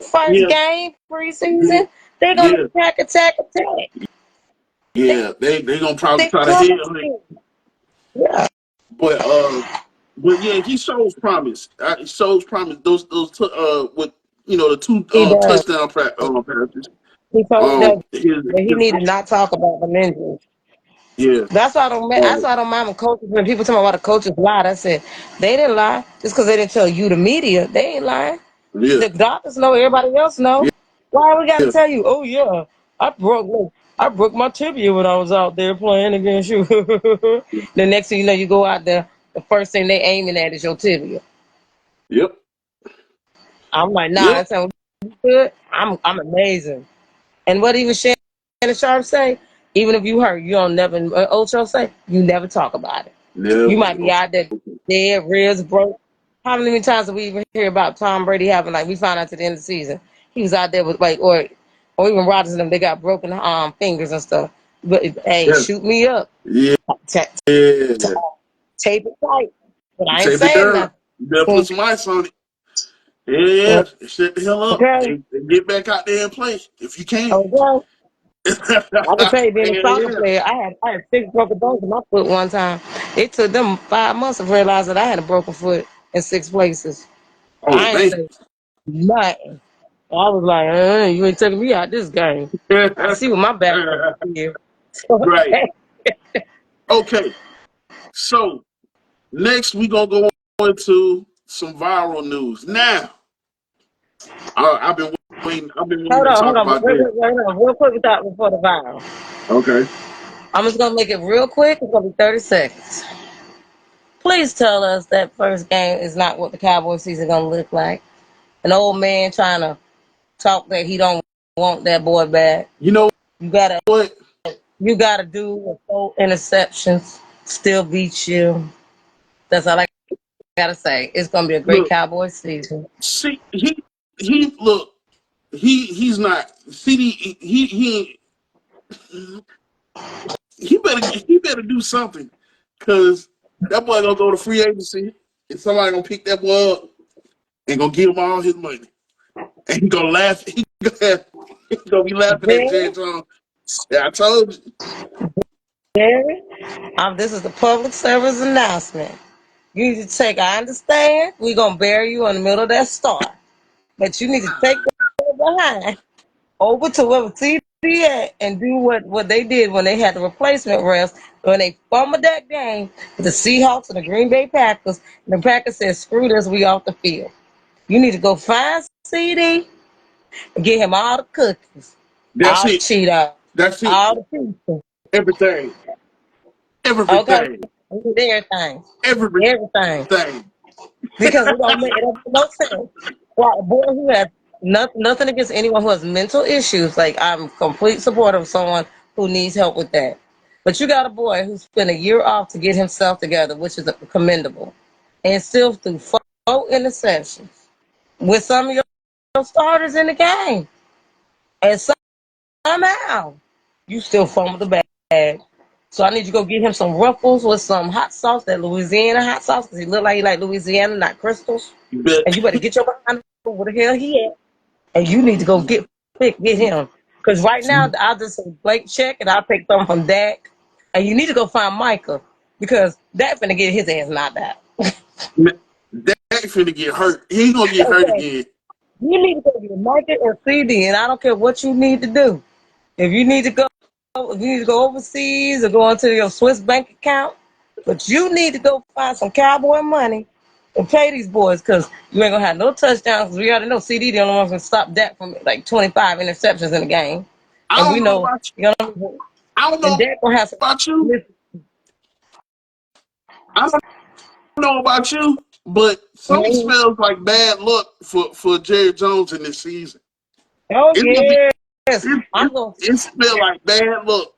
first yeah, game yeah, preseason, they're gonna yeah, attack. They yeah. They gonna probably they try to coming hit to him, you. Yeah, but yeah, he shows promise. He shows promise. With the two he does. touchdown passes. He told them that he His need to not talk about the injuries. yeah, That's why I don't mind when coaches, when people tell me why the coaches lied. I said they didn't lie just because they didn't tell you the media. They ain't lying. yeah, The doctors know. Everybody else know. yeah, Why we got to yeah, tell you? Oh yeah, I broke my tibia when I was out there playing against you. The next thing you know, you go out there. The first thing they aiming at is your tibia. yep, I'm like, nah, yep, that sounds good. I'm amazing. And what even Shannon Sharp say? Even if you hurt, you don't never. Ocho say you never talk about it. You never. might be out there dead, ribs broke. How many times have we even hear about Tom Brady having, like, we found out to the end of the season he was out there with, like, or even Rodgers and them, they got broken fingers and stuff. But hey, Yeah, shoot me up, yeah, Ta ta yeah. tape it tight. But I ain't Tape it saying down. nothing. You better put some ice on it. Yeah, yeah. Shut the hell up Okay, and get back out there and play if you can. okay. I can tell you, being a soccer Yeah, player, I had 6 broken bones in my foot one time. It took them 5 months to realize that I had a broken foot in 6 places. oh I ain't man. say nothing. I was like, you ain't taking me out this game. I see what my back is. Right. Okay. So next we gonna go into some viral news. Now, I've been waiting. I've been waiting Hold to on, talk hold on. about Wait, this. wait, wait, hold on. Real quick before the viral. Okay. I'm just gonna make it real quick. It's gonna be 30 seconds. Please tell us that first game is not what the Cowboy season gonna look like. An old man trying to talk that he don't want that boy back. You know You gotta what? you gotta do with 4 interceptions, still beat you. That's all I gotta say. It's gonna be a great Look, Cowboy season. see, look, he's not. CD, he better do something, cause that boy gonna go to free agency, and somebody gonna pick that boy up and gonna give him all his money, and he gonna laugh. He gonna be laughing at Jerry, Jerry Jones. Yeah, I told you. Jerry, this is a public service announcement. You need to take. I understand we're gonna bury you in the middle of that star, but you need to take that behind over to where CD at and do what they did when they had the replacement refs when they fumbled that game with the Seahawks and the Green Bay Packers. And the Packers said, "Screw this, we off the field." You need to go find CD and get him all the cookies, That's all the it. Cheetos, That's it. all the pizza. Everything. Okay, Everything. we need everything, everything, Everything. because it don't make no sense. Well, a boy who has nothing against anyone who has mental issues, like I'm complete support of someone who needs help with that. But you got a boy who spent a year off to get himself together, which is commendable, and still threw 4 interceptions with some of your starters in the game, and somehow you still fumble the bag. So I need you to go get him some ruffles with some hot sauce, that Louisiana hot sauce, because he look like he like Louisiana, not crystals. You bet. And you better get your behind where the hell he at. And you need to go get him. Because right now, I'll just say blank check and I'll take something from Dak. And you need to go find Micah because Dak finna get his ass knocked out. Dak finna get hurt. He gonna get hurt Okay. again. You need to go get Micah or CD, and I don't care what you need to do. If you need to go, if you need to go overseas or go into your Swiss bank account, but you need to go find some cowboy money and pay these boys because you ain't gonna have no touchdowns. Because we already know CD the only one can stop Dak from like 25 interceptions in the game, I and don't we know know about you. you know, I don't and know Dak gonna have some. about you. I don't know about you, but something smells like bad luck for Jerry Jones in this season. Oh It's gonna be yes, it smell like bad luck.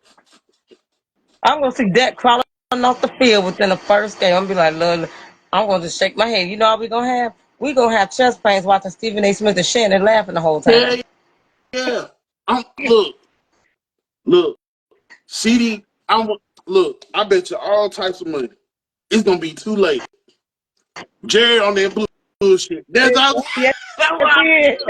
I'm gonna see Dak crawling off the field within the first game. I'm gonna be like, look, I'm gonna just shake my head. You know what we gonna have? We gonna have chest pains watching Stephen A. Smith and Shannon laughing the whole Yeah, time. yeah. Look, CD. Look. I bet you all types of money. It's gonna be too late. Jerry on that bullshit. That's all. Yes, That's why yes,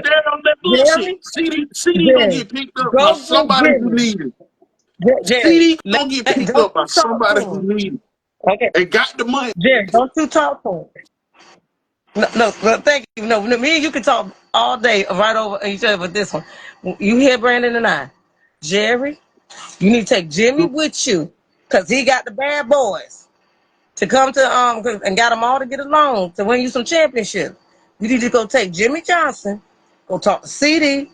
Jerry on that bullshit. Jerry, CD gonna Jerry, get picked up by go get somebody who Jimmy. needs it. Jerry, CD gonna get picked don't up by you talk to somebody who him. needs it Okay, and got the money. Jerry, don't you talk to him. No, thank you. No, me and you can talk all day right over each other with this one. You hear Brandon and I. Jerry, you need to take Jimmy with you because he got the bad boys to come to and got them all to get along to win you some championships. You need to go take Jimmy Johnson, go talk to CD,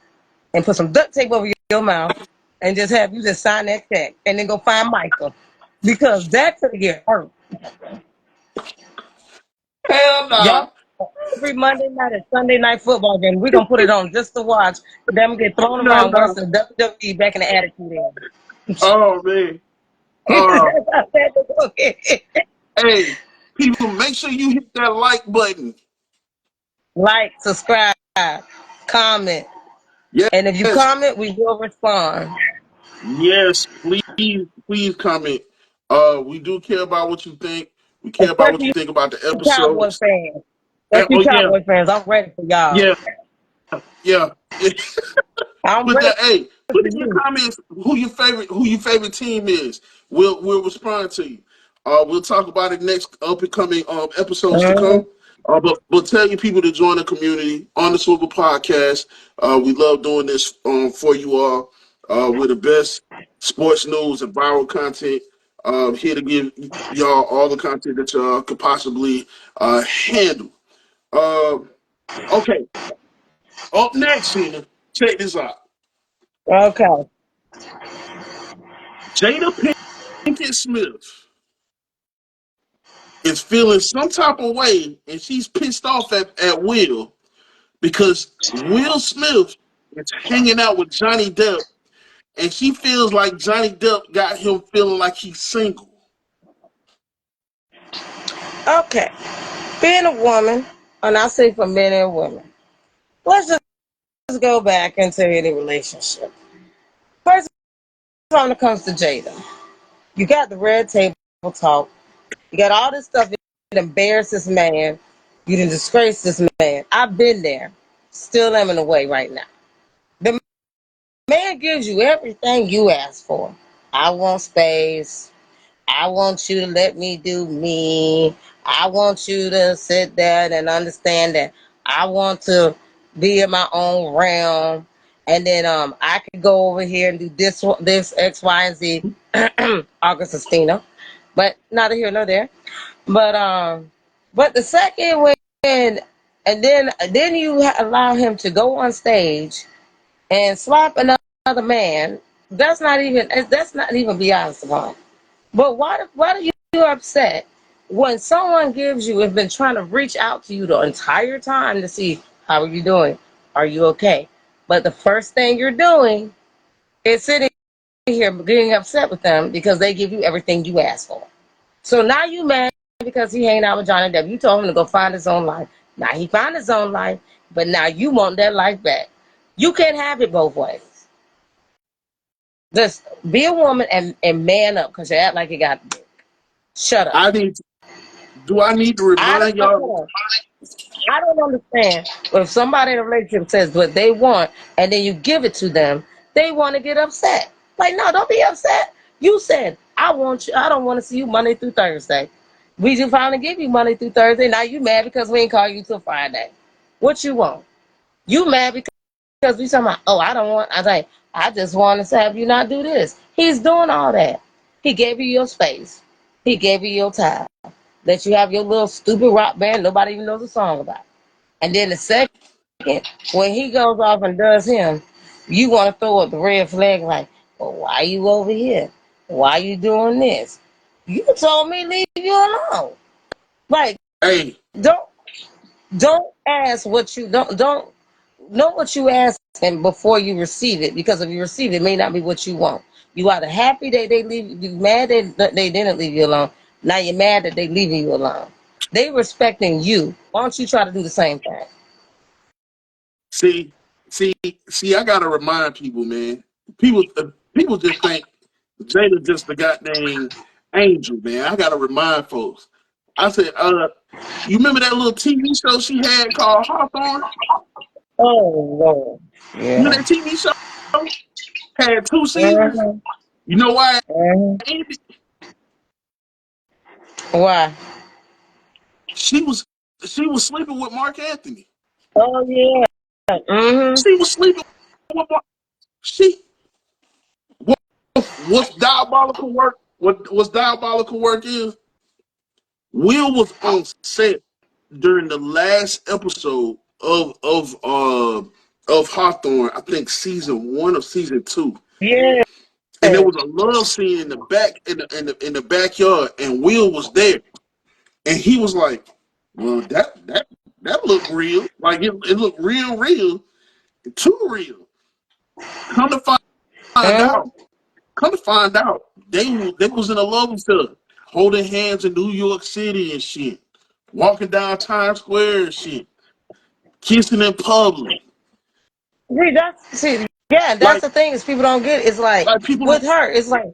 and put some duct tape over your mouth, and just have you just sign that check, and then go find Michael because that's gonna get hurt. Hell nah. Y'all, every Monday night and Sunday night football game, we're gonna put it on just to watch them get thrown No, around worse no. than WWE back in the Attitude Oh man. Era. Uh, hey, people, make sure you hit that like button. Like, subscribe, comment, Yes, and if you comment, we will respond. yes. Please comment. We do care about what you think. We care about what you Especially think about the you Cowboy episodes. fans. And, Especially you oh yeah, Cowboy fans. I'm ready for y'all. yeah, yeah. I'm Put ready that. Hey, for put in the you. comments who your favorite team is. We'll respond to you. We'll talk about it next up and coming episodes to Mhm. come. But tell your people to join the community on the Swivel Podcast. We love doing this for you all. We're the best sports news and viral content Here to give y'all all the content that y'all could possibly handle. Uh, okay, up next, Cena, check this out. Okay. Jada Pinkett Smith is feeling some type of way, and she's pissed off at Will because Will Smith is hanging out with Johnny Depp, and she feels like Johnny Depp got him feeling like he's single. Okay. Being a woman, and I say for men and women, let's just go back into any relationship. First, when it comes to Jada, you got the red table talk. You got all this stuff that embarrass this man. You done disgrace this man. I've been there. Still am in the way right now. The man gives you everything you ask for. I want space. I want you to let me do me. I want you to sit there and understand that I want to be in my own realm. And then I could go over here and do this X, Y, and Z, Augustina. But neither here nor there. But the second when and then you allow him to go on stage and slap another man. That's not even beyond upon. But why are you upset when someone gives you has been trying to reach out to you the entire time to see how are you doing? Are you okay? But the first thing you're doing is sitting here getting upset with them because they give you everything you ask for. So now you mad because he hanging out with Johnny Depp. You told him to go find his own life. Now he found his own life, but now you want that life back. You can't have it both ways. Just be a woman and man up because you act like you got to. Shut up. I need. Do I need to I remind don't y'all? know. I don't understand. If somebody in a relationship says what they want and then you give it to them, they want to get upset. Like, no, don't be upset. You said, I want you, I don't want to see you Monday through Thursday. We just finally give you Monday through Thursday. Now you mad because we ain't call you till Friday. What you want? You mad because we talking about, oh, I don't want, I think, I just want to have you not do this. He's doing all that. He gave you your space. He gave you your time. Let you have your little stupid rock band nobody even knows a song about. And then the second, when he goes off and does him, you want to throw up the red flag like, well, why you over here? Why you doing this? You told me leave you alone. Like, Hey, don't don't ask what you don't know what you asking before you receive it, because if you receive it, it may not be what you want. You either happy that they leave you, mad that they didn't leave you alone. Now you're mad that they leaving you alone. They respecting you. Why don't you try to do the same thing? see, see, see. I gotta remind people, man. People just think Jada just the goddamn angel, man. I gotta remind folks. I said, you remember that little TV show she had called Hawthorne? Oh Lord. You know Yeah. that TV show had 2 seasons. Mhm. You know why Mhm. it ended? Why? She was she was sleeping with Mark Anthony. Oh yeah. Mhm. She was sleeping with Mark. She what's diabolical work? What was diabolical work is Will was on set during the last episode of Hawthorne. I think season 1 or season 2, Yeah. and there was a love scene in the back in the backyard, and Will was there, and he was like, "Well, that looked real. Like it looked real, too real." Come to find out, Mhm. come to find out, they was in a love affair, holding hands in New York City and shit, walking down Times Square and shit, kissing in public. Yeah, that's Like the thing is people don't get it. It's like like people with don't her, it's like,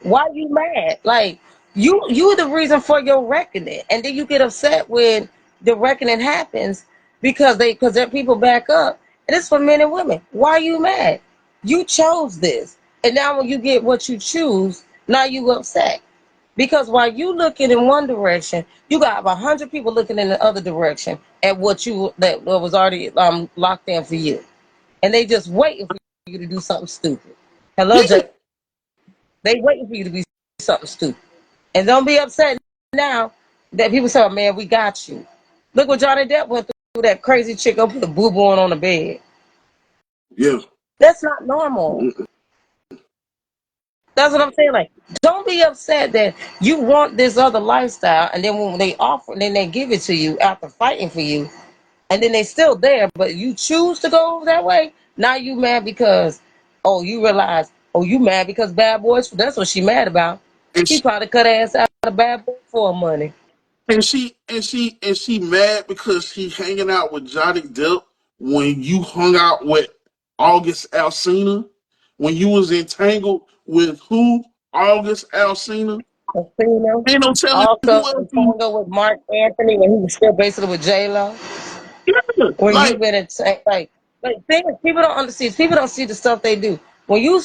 why you mad? Like you the reason for your reckoning, and then you get upset when the reckoning happens because their people back up, and it's for men and women. Why are you mad? You chose this, and now when you get what you choose, now you upset because while you looking in one direction, you got 100 people looking in the other direction at what you that was already locked in for you, and they just waiting for you to do something stupid. Hello, yeah. Jay. They waiting for you to be something stupid. And don't be upset now that people say, oh, man, we got you. Look what Johnny Depp went through, that crazy chick up with the boo boo on the bed. Yeah. That's not normal. Mm-mm. That's what I'm saying. Like, don't be upset that you want this other lifestyle, and then when they offer, then they give it to you after fighting for you, and then they still there, but you choose to go that way. Now you mad because, oh, you realize, oh, you mad because Bad Boys. That's what she mad about. And He she, probably cut her ass out of Bad Boys for money. and she mad because he hanging out with Johnny Depp when you hung out with August Alsina, when you was entangled with who? August Alsina. Casino. Ain't no telling Also, who else in you. Congo with Mark Anthony when he was still basically with J Lo. Yeah, When you've like been in things people don't understand. People don't see the stuff they do. When you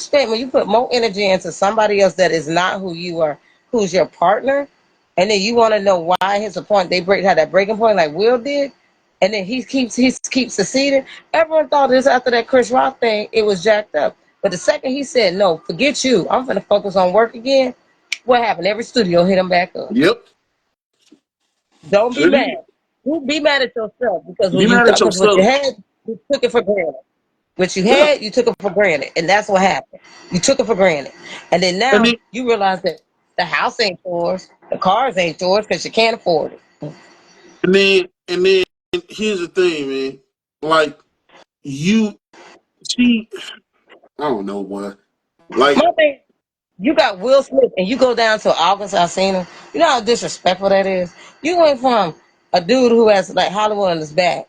put more energy into somebody else that is not who you are, who's your partner, and then you want to know why his point they break had that breaking point like Will did, and then he keeps succeeding. Everyone thought this after that Chris Rock thing, it was jacked up. But the second he said no, forget you, I'm gonna focus on work again. What happened? Every studio hit him back up. yep. Don't be Sure did. mad. You be mad at yourself because Be when you mad at thought because what you yourself. had, you took it for granted. What you Yeah. had, you took it for granted, and that's what happened. You took it for granted, and then And now then you realize that the house ain't yours, the cars ain't yours because you can't afford it. and then here's the thing, man. Like you she I don't know what. Like My thing, you got Will Smith, and you go down to August Alsina. You know how disrespectful that is. You went from a dude who has like Hollywood on his back,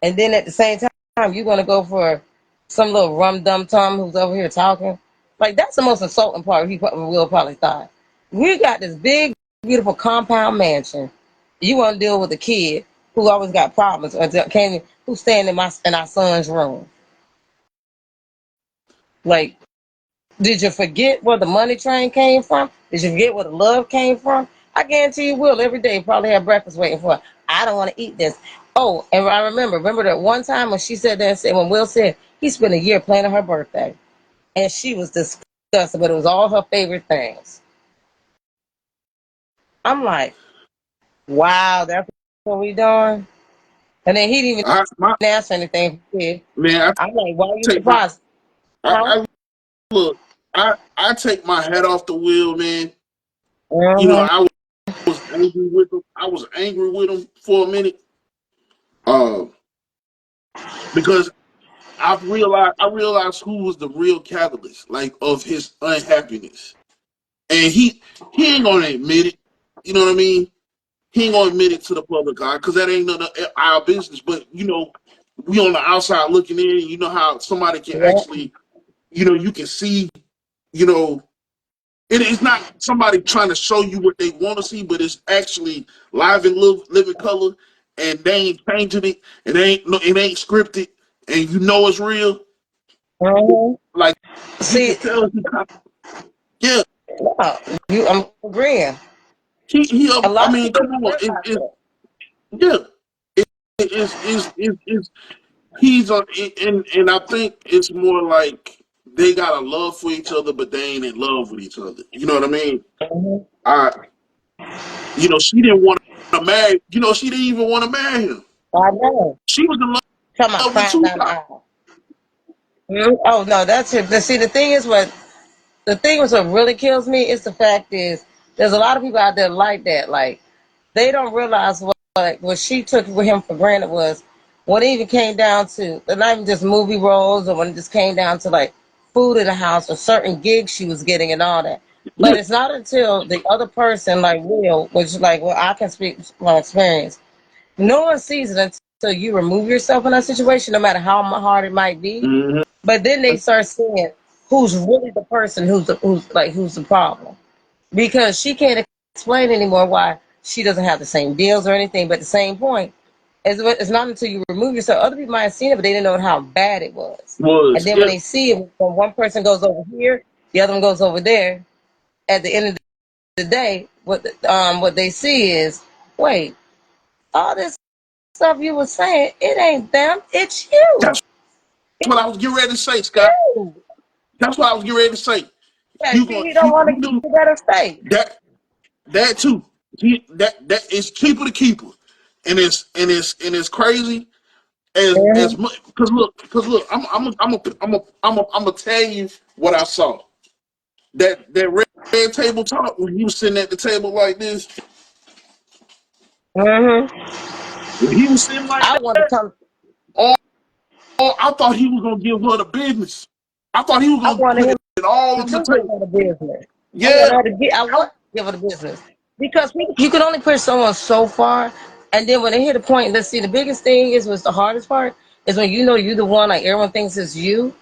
and then at the same time, you're gonna go for some little rum dum tum who's over here talking. Like that's the most insulting part. Will probably thought. We got this big, beautiful compound mansion. You want to deal with a kid who always got problems, or who's staying in our son's room. Like, did you forget where the money train came from? Did you forget where the love came from? I guarantee you will every day probably have breakfast waiting for her. I don't want to eat this. Oh, and I remember that one time when she said that, when Will said he spent a year planning her birthday, and she was disgusted, but it was all her favorite things. I'm like, wow, that's what we doing? And then he didn't I my even ask anything. man, I I'm like, why are you take my surprised? Huh? I look, I take my hat off the wheel, man. You know, Uh-huh. I was angry with him. I was angry with him for a minute. Uh, because I realized who was the real catalyst, like of his unhappiness. And he ain't gonna admit it. You know what I mean? He ain't gonna admit it to the public eye because that ain't none of our business. But we on the outside looking in. You know how somebody can Yeah. actually, you can see, you know, it's not somebody trying to show you what they want to see, but it's actually live and living color, and they ain't changing it, and it ain't scripted, and it's real. Uh-huh. Like you See, can tell, yeah, yeah, I'm agreeing. A I lot of mean, people come don't on, realize that. yeah, is he's on, and I think it's more like they got a love for each other, but they ain't in love with each other. You know what I mean? Mhm. I, she didn't want to marry. She didn't even want to marry him. I know. She was in Talking about love with climb down the Tupac. aisle. Mhm. Oh no, that's it. See, the thing was what really kills me is the fact is there's a lot of people out there like that. Like they don't realize what she took with him for granted was when it even came down to not even just movie roles or when it just came down to like food in the house or certain gigs she was getting and all that. Yeah, But it's not until the other person like Will, which like well I can speak from experience. No one sees it until you remove yourself in that situation, no matter how hard it might be. hmm But then they start seeing who's really the person who's the problem because she can't explain anymore why she doesn't have the same deals or anything. But at the same point, it's not until you remove yourself. Other people might have seen it, but they didn't know how bad it was. And was then when yeah. they see it, when one person goes over here, the other one goes over there. At the end of the day, what they see is, wait, all this stuff you were saying, it ain't them, it's you. That's what I was getting ready to say, Scott. You. That's what I was getting ready to say. Yeah, see, he don't want to he get do to better state. that that too. That is cheaper to keep her, and it's crazy as Mm-hmm. much because look, I'm gonna tell you what I saw. That red table talk when he was sitting at the table like this, Mm-hmm. when he was sitting like I want to that, come. all, I thought he was gonna give her the business. I thought he was I gonna wanted put him it all to on the give table. her the business. I want Yeah, her to get. I want to give her the business because you can only push someone so far, and then when they hit a point, let's see. The biggest thing is what's the hardest part is when you know you're the one. Like everyone thinks it's you,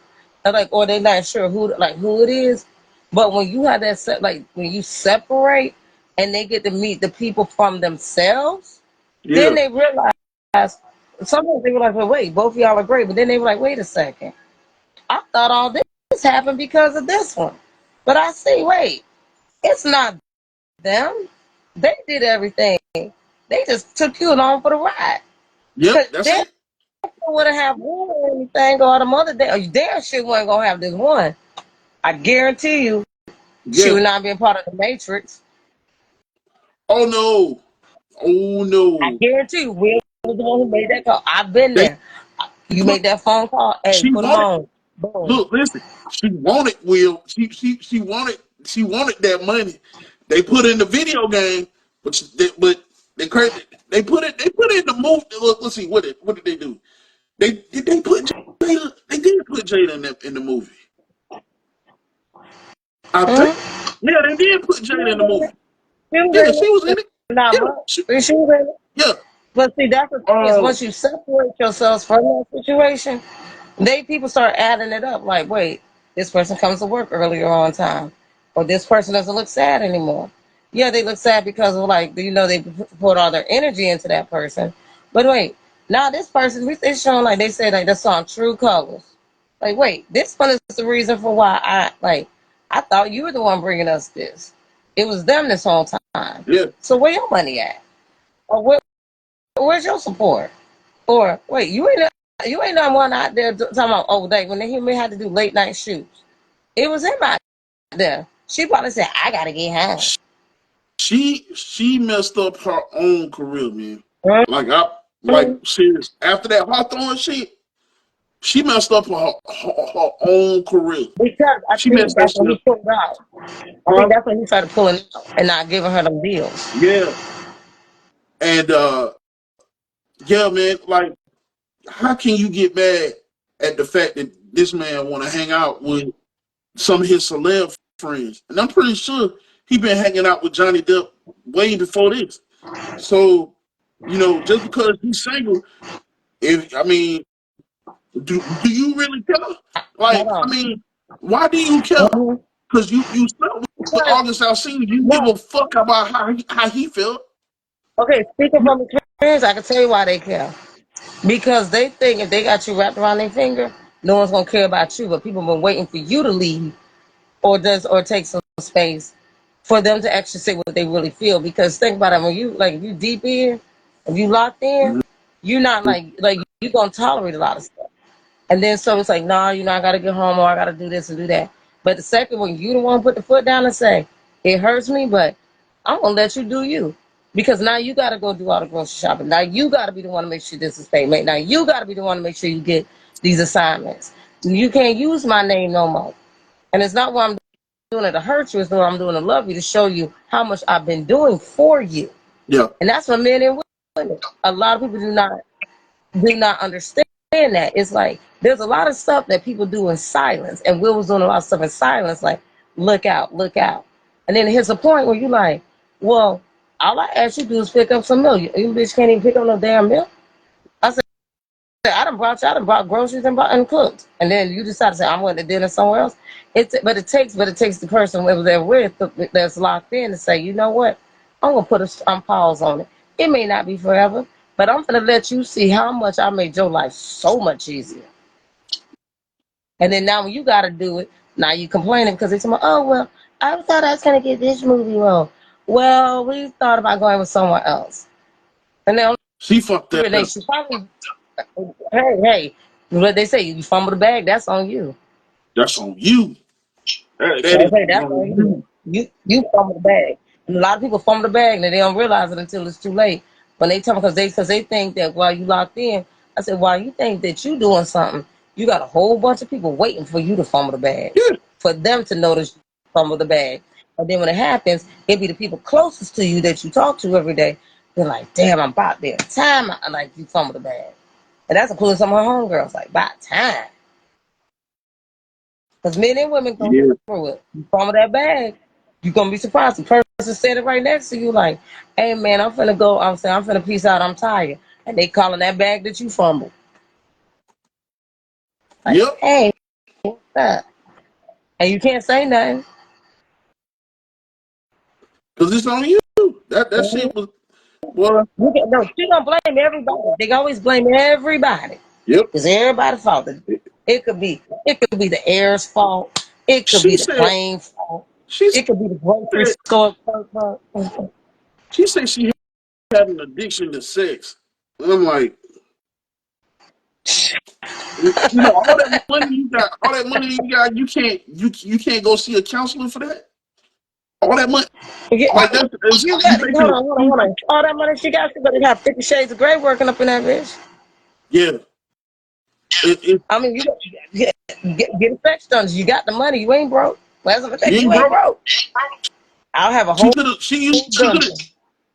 and like or they're not sure who it is. But when you have that like when you separate and they get to meet the people from themselves, then yeah, they realize. Sometimes they were like, well, wait, both of y'all are great, but then they were like, wait a second. I thought all this happened because of this one. But I see, wait, it's not them. They did everything. They just took you along for the ride. yep, Because that's they it. wouldn't have one or anything or the mother day. Or damn sure wasn't going to have this one. I guarantee you, she Yeah. would not be a part of the Matrix. Oh no. Oh I no. guarantee you, Will was the one who made that call. I've been They there. You put made that phone call. Hey, she put them wanted on. Boom. look, listen, she wanted Will. She wanted that money. They put in the video game, but they crazy. They put it in the movie. Look, let's see what did they do? They put Jada. They did put Jada in the movie. I think. Hmm? Yeah, they did put She Jada in was the in movie. it. She was Yeah, in she was in it. it. Not Yeah, much. But she was in it. yeah. But see, that's the thing is Um, once you separate yourselves from that situation, people start adding it up. Like, wait, this person comes to work earlier on time, or this person doesn't look sad anymore. Yeah, they look sad because of like they put all their energy into that person. But wait, now this person it's showing like they say like that's on True Colors. Like, wait, this one is the reason for why I thought you were the one bringing us this. It was them this whole time. yeah. So where your money at? Or where's your support? Or wait, you ain't not one out there talking about when they hear me had to do late night shoots. It was him out there. She probably said, I gotta get home. She messed up her own career, man. Like I like Mhm. serious. After that Hawthorne shit, she messed up her own career. Because I She think messed that that's shit when up. he pulled out. I Huh? think that's when he started pulling out and not giving her them deals. Yeah. And yeah, man, like how can you get mad at the fact that this man wanna hang out with some of his celeb friends? And I'm pretty sure he been hanging out with Johnny Depp way before this. So, just because he's single, if I mean, do you really care? Hold Like, I on. mean, why do you care? Mhm. Because you slept with Because, August Alsina. You give no. a fuck about how he felt. Okay, speaking from experience, I can tell you why they care. Because they think if they got you wrapped around their finger, no one's gonna care about you. But people have been waiting for you to leave or take some space for them to actually say what they really feel. Because think about it, when you like if you deep in, if you locked in, you're not like you gonna tolerate a lot of stuff. And then so it's like, nah, I gotta get home or I gotta do this and do that. But the second one, you the one put the foot down and say, it hurts me, but I'm gonna let you do you. Because now you gotta go do all the grocery shopping. Now you gotta be the one to make sure this is paid. Now you gotta be the one to make sure you get these assignments. You can't use my name no more. And it's not why I'm doing it to hurt you, it's what I'm doing to love you, to show you how much I've been doing for you. Yeah, And that's for men and women. A lot of people do not understand that. It's like there's a lot of stuff that people do in silence, and Will was doing a lot of stuff in silence, like look out, look out. And then here's a point where you like, well, all I ask you to do is pick up some milk. You bitch can't even pick up no damn milk. I said, I done brought groceries and cooked, and then you decide to say I'm going to dinner somewhere else. But it takes the person that they're with that's locked in to say, you know what, I'm gonna put a pause on it. It may not be forever, but I'm gonna let you see how much I made your life so much easier. And then now when you got to do it, now you complaining because they tell me, oh well, I thought I was gonna get this movie role. Well, we thought about going with someone else, and then she fucked that Renee, up. she probably hey, what they say, you fumble the bag, that's on you. That's on you. That is Okay, that's all you do. on You fumble the bag. And a lot of people fumble the bag and they don't realize it until it's too late. When they tell me because they think that while you locked in, I said, while you think that you doing something, you got a whole bunch of people waiting for you to fumble the bag, you. for them to notice you fumble the bag. And then when it happens, it be the people closest to you that you talk to every day. They're like, damn, I'm about there. Time, like you fumble the bag. And that's including some of her homegirls. Like, by time. Because men and women go Yeah. through it. You fumble that bag, you're going to be surprised. The person standing right next to you, like, hey, man, I'm finna go. I'm saying, I'm finna peace out. I'm tired. And they calling that bag that you fumbled. Like, Yep. hey, what's up? And you can't say nothing. Because it's on you. That shit was, boy. No, she don't blame everybody. They always blame everybody. Yep. It's everybody's fault. It could be the air's fault. It could She be the said, plane's fault. she It could be the grocery said, store fault. she said she had an addiction to sex. And I'm like, all that money you got, you can't go see a counselor for that. All that money, Yeah, like that's you you got it. Hold making, on, hold on, hold on. All that money she got, she better have 50 Shades of Grey working up in that bitch. yeah. It I mean, get a sex done. You got the money. You ain't broke. Last time I you checked, ain't you ain't broke. broke. I'll have a She whole could have dungeon.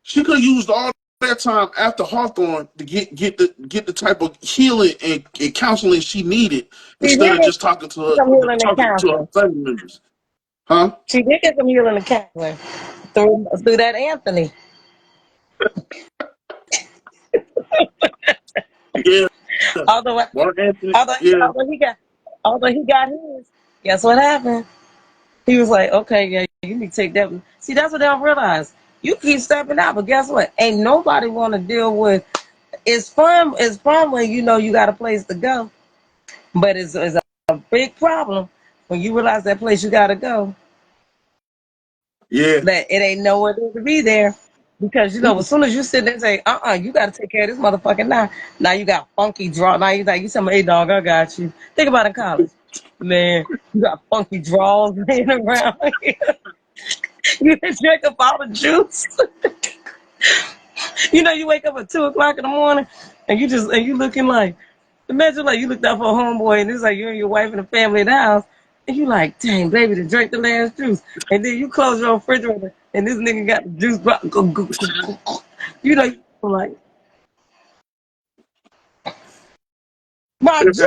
she could have used all that time after Hawthorne to get the type of healing and counseling she needed She instead did of get just talking some healing and to her counseling. family members. Huh? She did get some healing and counseling through that Anthony. Yeah. Although Mark Anthony. although Yeah. although he got his, guess what happened? He was like, okay, yeah, you need to take that. See, that's what they don't realize. You keep stepping out, but guess what? Ain't nobody want to deal with. It's fun. It's fun when you know you got a place to go, but it's a big problem when you realize that place you got to go Yeah. that it ain't nowhere to be there. Because as soon as you sit there and say, you got to take care of this motherfucker now. Now you got funky draw. Now you tell me, hey dog, I got you. Think about it in college, man. You got funky draws laying around. You done drink up all the juice. You wake up at 2 o'clock in the morning and you looking like, imagine like you looked out for a homeboy and it's like you and your wife and the family in the house and you like, dang, baby, to drink the last juice. And then you close your refrigerator and this nigga got the juice. You like, my juice?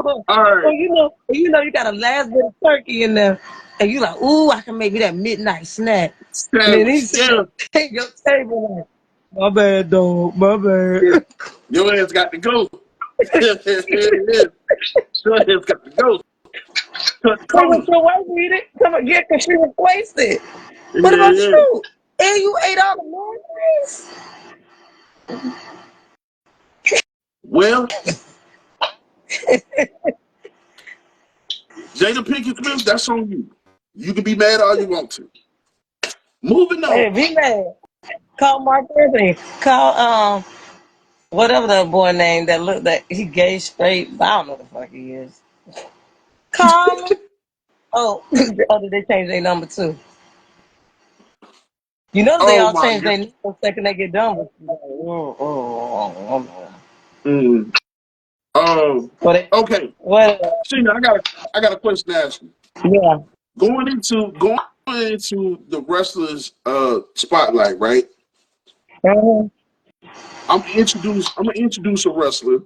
All right. You got a last bit of turkey in there and you like, ooh, I can make me that midnight snack. And then Sandwich. he's sitting Yeah. at your table like, my bad, dog, my Yeah. bad. Your ass got to go. Yeah. Your ass got to go. Cut the Hey, was corner. your wife eat it? Come and get because she replaced it. What Yeah. about Yeah. you? And you ate all the mornings? Well, Jada Pinkett Smith, that's on you. You can be mad all you want to. Moving on. Hey, be mad. Call Mark Anthony. Call whatever that boy name that he gay straight. I don't know what the fuck he is. Call him. Oh, did they change their number too? You notice they Oh all my change god. their number the second they get done with you. Like, oh. Mm. What? Okay. What? Sheena, I got a question to ask you. Yeah. Going into the wrestlers spotlight, right? Mhm. I'm gonna introduce a wrestler,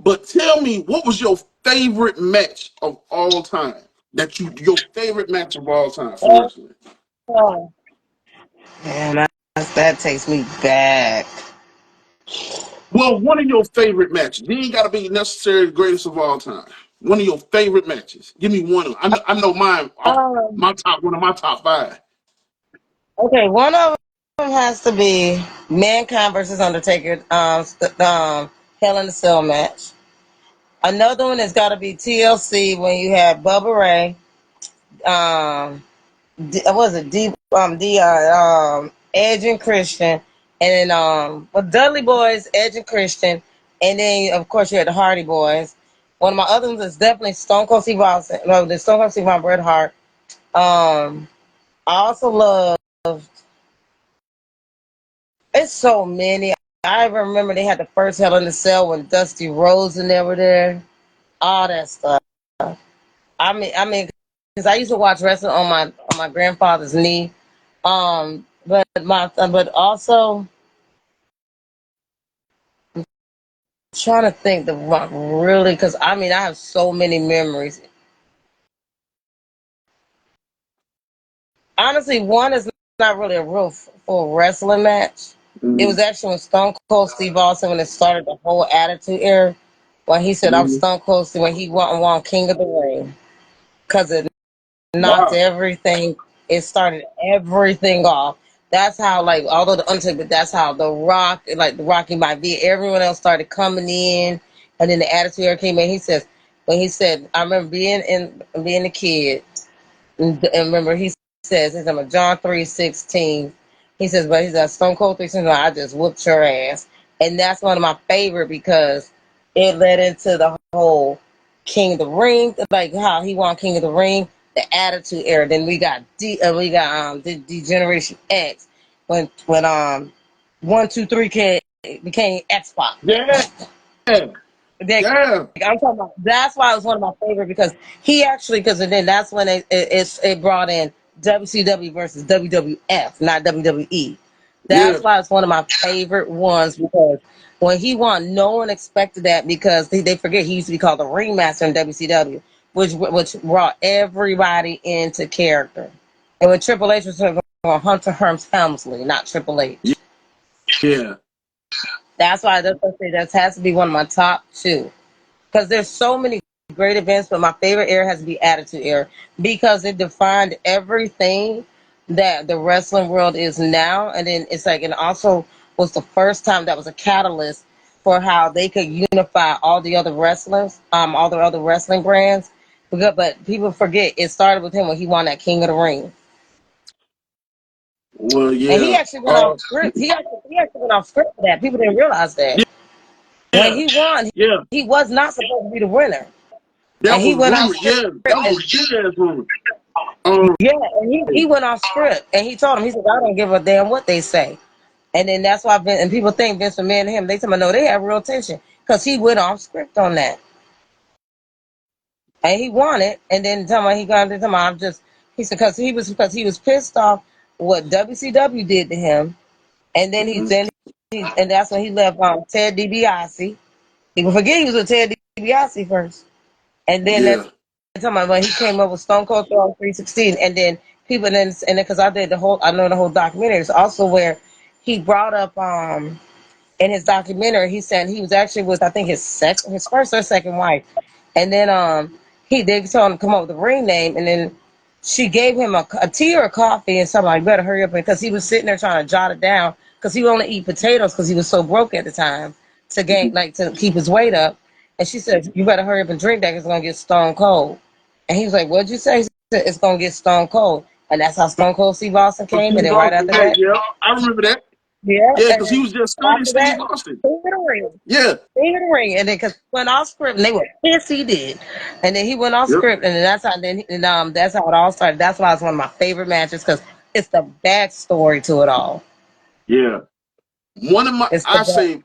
but tell me what was your favorite match of all time? Your favorite match of all time for wrestling. Oh, man, that takes me back. Well, one of your favorite matches. You ain't gotta be necessarily the greatest of all time. One of your favorite matches. Give me one of them. I know mine off Um, one of my top five. okay, one of them has to be Mankind versus Undertaker. Hell in a Cell match. Another one has got to be TLC when you had Bubba Ray. What was it Edge and Christian, and then Dudley Boys, Edge and Christian, and then of course you had the Hardy Boys. One of my other ones is definitely Stone Cold Steve Austin. No, the Stone Cold Steve Austin, Bret Hart. I also love. It's so many. I remember they had the first Hell in the Cell when Dusty Rhodes and they were there. All that stuff. Because I used to watch wrestling on my grandfather's knee. But also trying to think the Rock really because I have so many memories. Honestly, one is not really a real full wrestling match. It was Mm-hmm. actually when Stone Cold Steve Austin when it started the whole Attitude Era. When he said I'm Mm-hmm. Stone Cold Steve when he won King of the Ring because it knocked Wow. everything. It started everything off. That's how, like, although the Undertaker, but that's how the Rock, like the Rocky might be. Everyone else started coming in, and then the Attitude Era came in. When he said, I remember being a kid, and remember he says, he's about John 3:16. He says, but he's a Stone Cold 3:16. I just whooped your ass, and that's one of my favorite because it led into the whole King of the Ring, like how he won King of the Ring, the Attitude Era. Then we got Generation X when 1, 2, 3 became X Pac. Yeah. That Yeah. I'm talking about. That's why it was one of my favorite because he actually because then that's when it brought in WCW versus WWF, not WWE. Yeah. That's why it's one of my favorite ones because when he won, no one expected that because they forget he used to be called the Ringmaster in WCW, which brought everybody into character. And when Triple H was on Hunter Hearst Helmsley, not Triple H. Yeah. That's why that has to be one of my top two. Because there's so many great events, but my favorite era has to be Attitude Era because it defined everything that the wrestling world is now, and then it's like, and also was the first time that was a catalyst for how they could unify all the other wrestlers, all the other wrestling brands. But people forget it started with him when he won that King of the Ring, Well, and he yeah. actually went off script. He actually went off script for that. People didn't realize that when Yeah. he won, Yeah. he was not supposed to be the winner. And That he was went off rumored. script. Yeah. That And, was a big ass rumor. Um. yeah, and he went off script. And he told him, he said, I don't give a damn what they say. And then that's why and people think Vince McMahon and him, they tell me, no, they have real tension. Because he went off script on that. And he won it. And then tell me, he got to tell me, he said, because he was pissed off what WCW did to him. And Mhm. and that's when he left Ted DiBiase. People forget he was with Ted DiBiase first. And then that's Yeah. talking about when he came up with Stone Cold Throne 316, and then because I know the whole documentary. It's also where he brought up in his documentary, he said he was actually with I think his first or second wife, and then they told him to come up with a ring name, and then she gave him a tea or a coffee and something like better hurry up because he was sitting there trying to jot it down because he would only eat potatoes because he was so broke at the time to keep his weight up, and she said you better hurry up and drink that 'cause it's gonna get stone cold, and he was like what'd you say? He said, it's gonna get stone cold, and that's how Stone Cold Steve Austin So came, and Steve then right Austin. after Yeah. that, Yeah. I remember that. yeah, Yeah, and because he then was just studying after Steve that, Austin. King of the Ring. Yeah. King of the Ring. And then because went off script and they were pissed he did. And then he went off Yep. script and then that's how it all started. That's why it's one of my favorite matches because it's the backstory to it all. Yeah. One of my, It's the I back. say,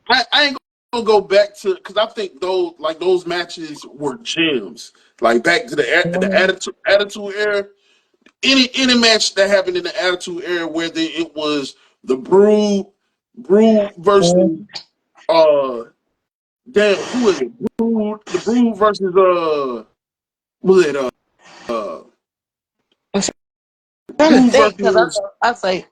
I ain't gonna go back to because I think those matches were gems. Like back to the Mhm. attitude era. Any match that happened in the attitude era, whether it was the Brood versus Mhm. uh, damn, who is it? The Brood versus was it uh, I'm trying to Brood think because versus I say,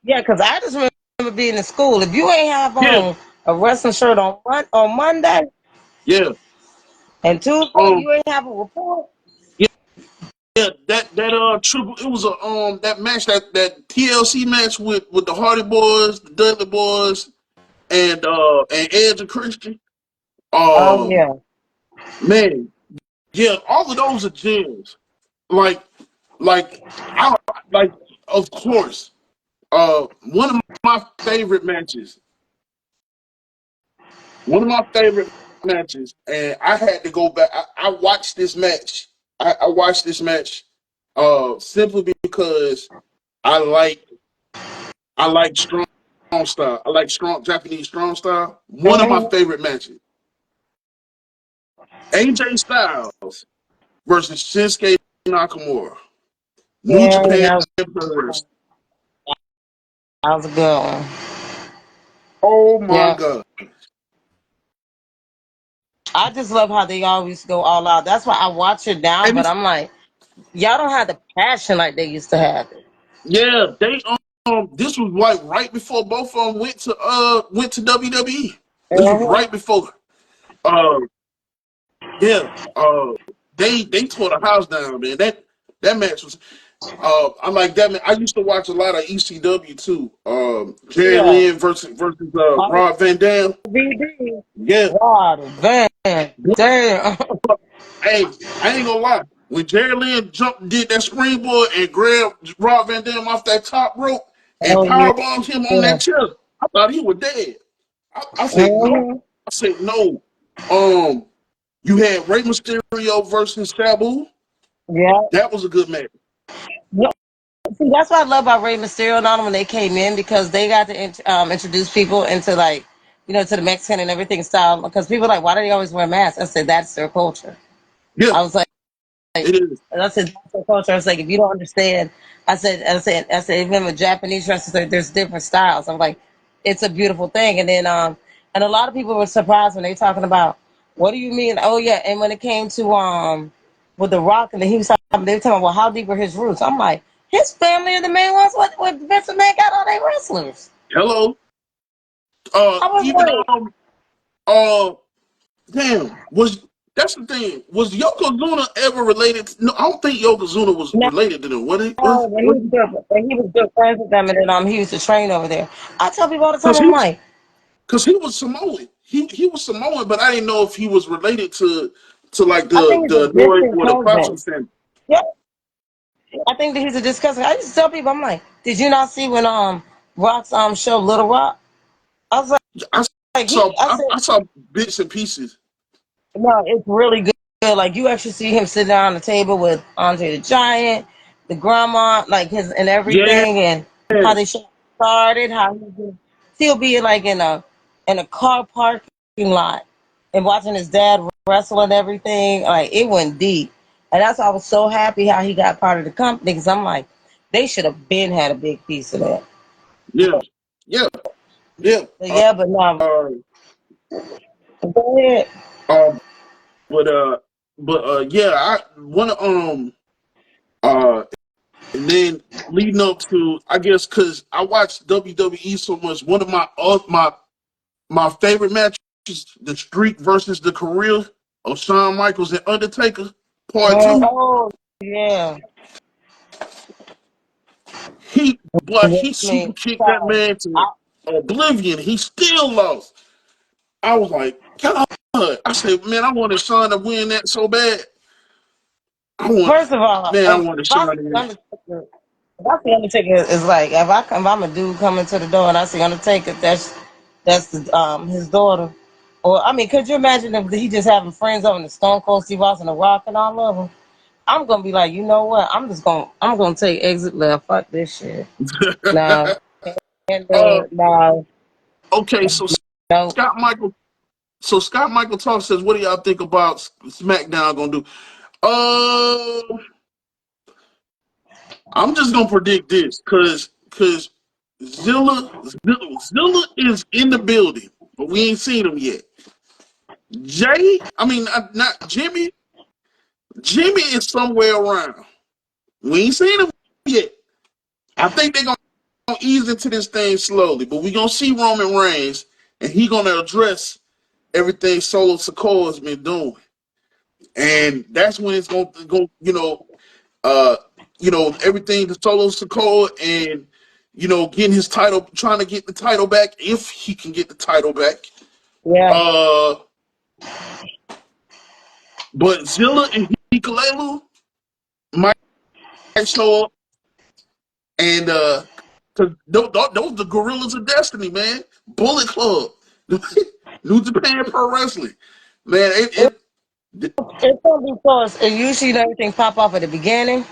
yeah, because I just remember being in school. If you ain't have yeah, on a wrestling shirt on Monday yeah, and Tuesday, um, you ain't have a report. yeah, yeah, that triple. It was a that match that TLC match with the Hardy Boys, the Dudley Boys, and Edge and Christian. Oh Um, yeah. man, yeah, all of those are gems. Like, like I like, of course. One of my favorite matches. One of my favorite matches, and I had to go back. I watched this match. I watched this match simply because I like I like strong style. I like strong Japanese strong style. One of my Mhm. favorite matches: AJ Styles versus Shinsuke Nakamura. New Yeah, Japan that Pro Wrestling. was a good one. Oh my Yeah. god! I just love how they always go all out. That's why I watch it now, And but it's I'm like, y'all don't have the passion like they used to have it. yeah, they this was like right before both of them went to WWE. This was Mhm. right before. Uh, yeah. They tore the house down, man. That match was. I like that. Man. I used to watch a lot of ECW too. Jerry Yeah. Lynn versus Oh, Rob Van Dam. VD. Yeah. Wow, Van. Damn. Hey, I ain't gonna lie. When Jerry Lynn jumped and did that springboard and grabbed Rob Van Dam off that top rope and Oh, yeah. powerbombed him on that chair, I thought he was dead. I said no. Mhm. I said no. Um, you had Rey Mysterio versus Sabu. Yeah. That was a good match. Yeah. See, that's what I love about Rey Mysterio and all them when they came in because they got to introduce people into like, to the Mexican and everything style. Because people are like, why do they always wear masks? I said, that's their culture. Yeah, I was like, it is. and I said, that's their culture. I was like, if you don't understand, I said, even with Japanese wrestlers, there's different styles. I'm like, it's a beautiful thing. And then, and a lot of people were surprised when they talking about, what do you mean? Oh yeah. And when it came to, with The Rock, and then he was talking, they were talking about, well, how deep are his roots? I'm like, his family are the main ones. What Vince McMahon got all they wrestlers? Hello. I was Even like, uh, damn, was that's the thing. Was Yokozuna ever related? No, I don't think Yokozuna was related to them. What? no, when he was good friends with them, and then he used to train over there. I tell people all the time, Because he I'm was like, because he was Samoan. He was Samoan, but I didn't know if he was related to like I think it's a the Nori distant or the Pasu cousin. family. Yeah, I think that he's a distant cousin. I used to tell people, I'm like, did you not see when Rock's show Little Rock? I was I like he, I said, I saw bits and pieces. no, it's really good. Like you actually see him sitting down on the table with Andre the Giant, the grandma, like his and Yes, everything, and how they started. How he'll be like in a car parking lot and watching his dad wrestle and everything. Like it went deep, and that's why I was so happy how he got part of the company because I'm like, they should have been had a big piece of that. yeah, yeah, yeah. But yeah, but no, Uh, go ahead. um, but yeah, I one uh and then leading up to, I guess, because I watched WWE so much. One of my favorite matches, the Streak versus the Career of Shawn Michaels and Undertaker, Part Two. Oh yeah, He I mean, super kicked that sorry. man to oblivion. He still lost. I was like, God. I said, man, I wanted Shawn to win that so bad. I want, First of all, man, I if wanted I Shawn see to win. Undertaker, if I see Undertaker is like if I'm a dude coming to the door and I see Undertaker, that's his daughter. Or I mean, could you imagine if he just having friends over the Stone Cold Steve Austin, The Rock, and all of them? I'm gonna be like, you know what? I'm gonna take exit left. Fuck this shit. No, and uh, no, okay, so no. Scott Michael Scott Michael Talk says, "What do y'all think about SmackDown gonna do?" Uh, I'm just gonna predict this because Zilla is in the building, but we ain't seen him yet. I mean not Jimmy. Jimmy is somewhere around. We ain't seen him yet. I think they're gonna ease into this thing slowly, but we gonna see Roman Reigns, and he gonna address everything Solo Sikoa's been doing, and that's when it's gonna go. Uh, everything to Solo Sikoa and getting his title, trying to get the title back if he can get the title back. Yeah, Uh, but Zilla and Hikulelu might show up, and cause those the Gorillas of Destiny, man. Bullet Club, New Japan Pro Wrestling. Man, It's gonna be close. And usually, everything pop off at the beginning.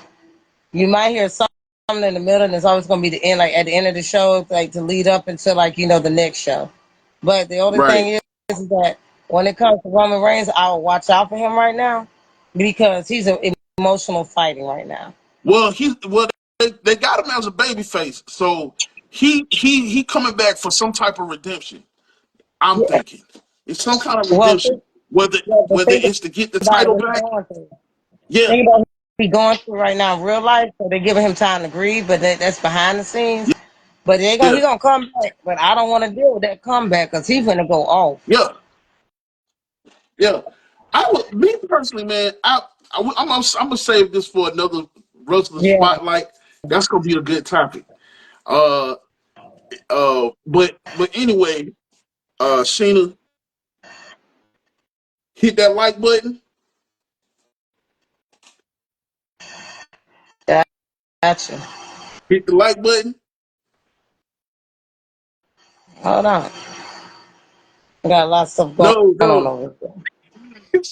You might hear something in the middle, and it's always gonna be the end, like at the end of the show, like to lead up until like the next show. But the only right. thing is that when it comes to Roman Reigns, I will watch out for him right now because he's an emotional fighting right now. Well, they got him as a baby face, so he coming back for some type of redemption. I'm Yeah. thinking it's some kind of Well, redemption, whether but whether think it's to get the about title what he's back. going through. Yeah, Think about what he's going through right now in real life. So they're giving him time to grieve, but that's behind the scenes. But yeah, he gonna come back. But I don't want to deal with that comeback because he's gonna go off. yeah, yeah. I would me personally, man. I'm gonna save this for another wrestler Yeah. spotlight. That's gonna be a good topic. Uh, but anyway, Sheena, hit that like button. Gotcha. Hit the like button. Hold on. I got a lot of stuff going No, on no. over here.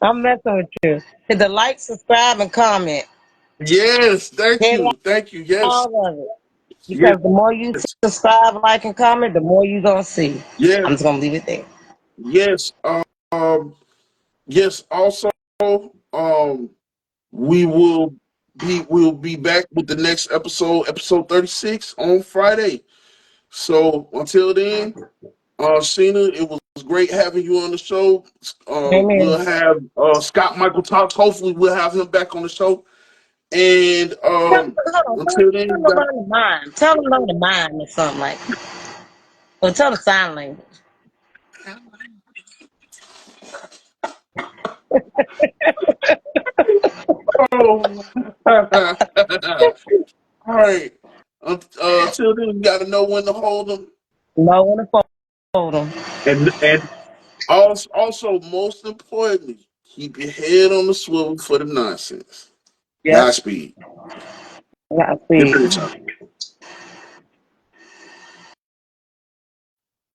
I'm messing with you. Hit the like, subscribe, and comment. Yes, thank Hit you, thank you. Yes, all of it. yes, Because the more you subscribe, like, and comment, the more you gonna see. yes, I'm just gonna leave it there. yes. Um, yes. Also, um, we'll be back with the next episode 36 on Friday. So until then, Sheena, it was great having you on the show. We'll Amen. have Scott Michael talks. Hopefully, we'll have him back on the show. And Hold on. until then, Tell you them to got learn to mime. Tell them to learn to mime or something like that. Or tell the sign language. oh. All right. Until then, you got to know when to hold them, No one to fold them. and also most importantly, keep your head on the swivel for the nonsense. Yep. Godspeed. Gotta Get to the see. top.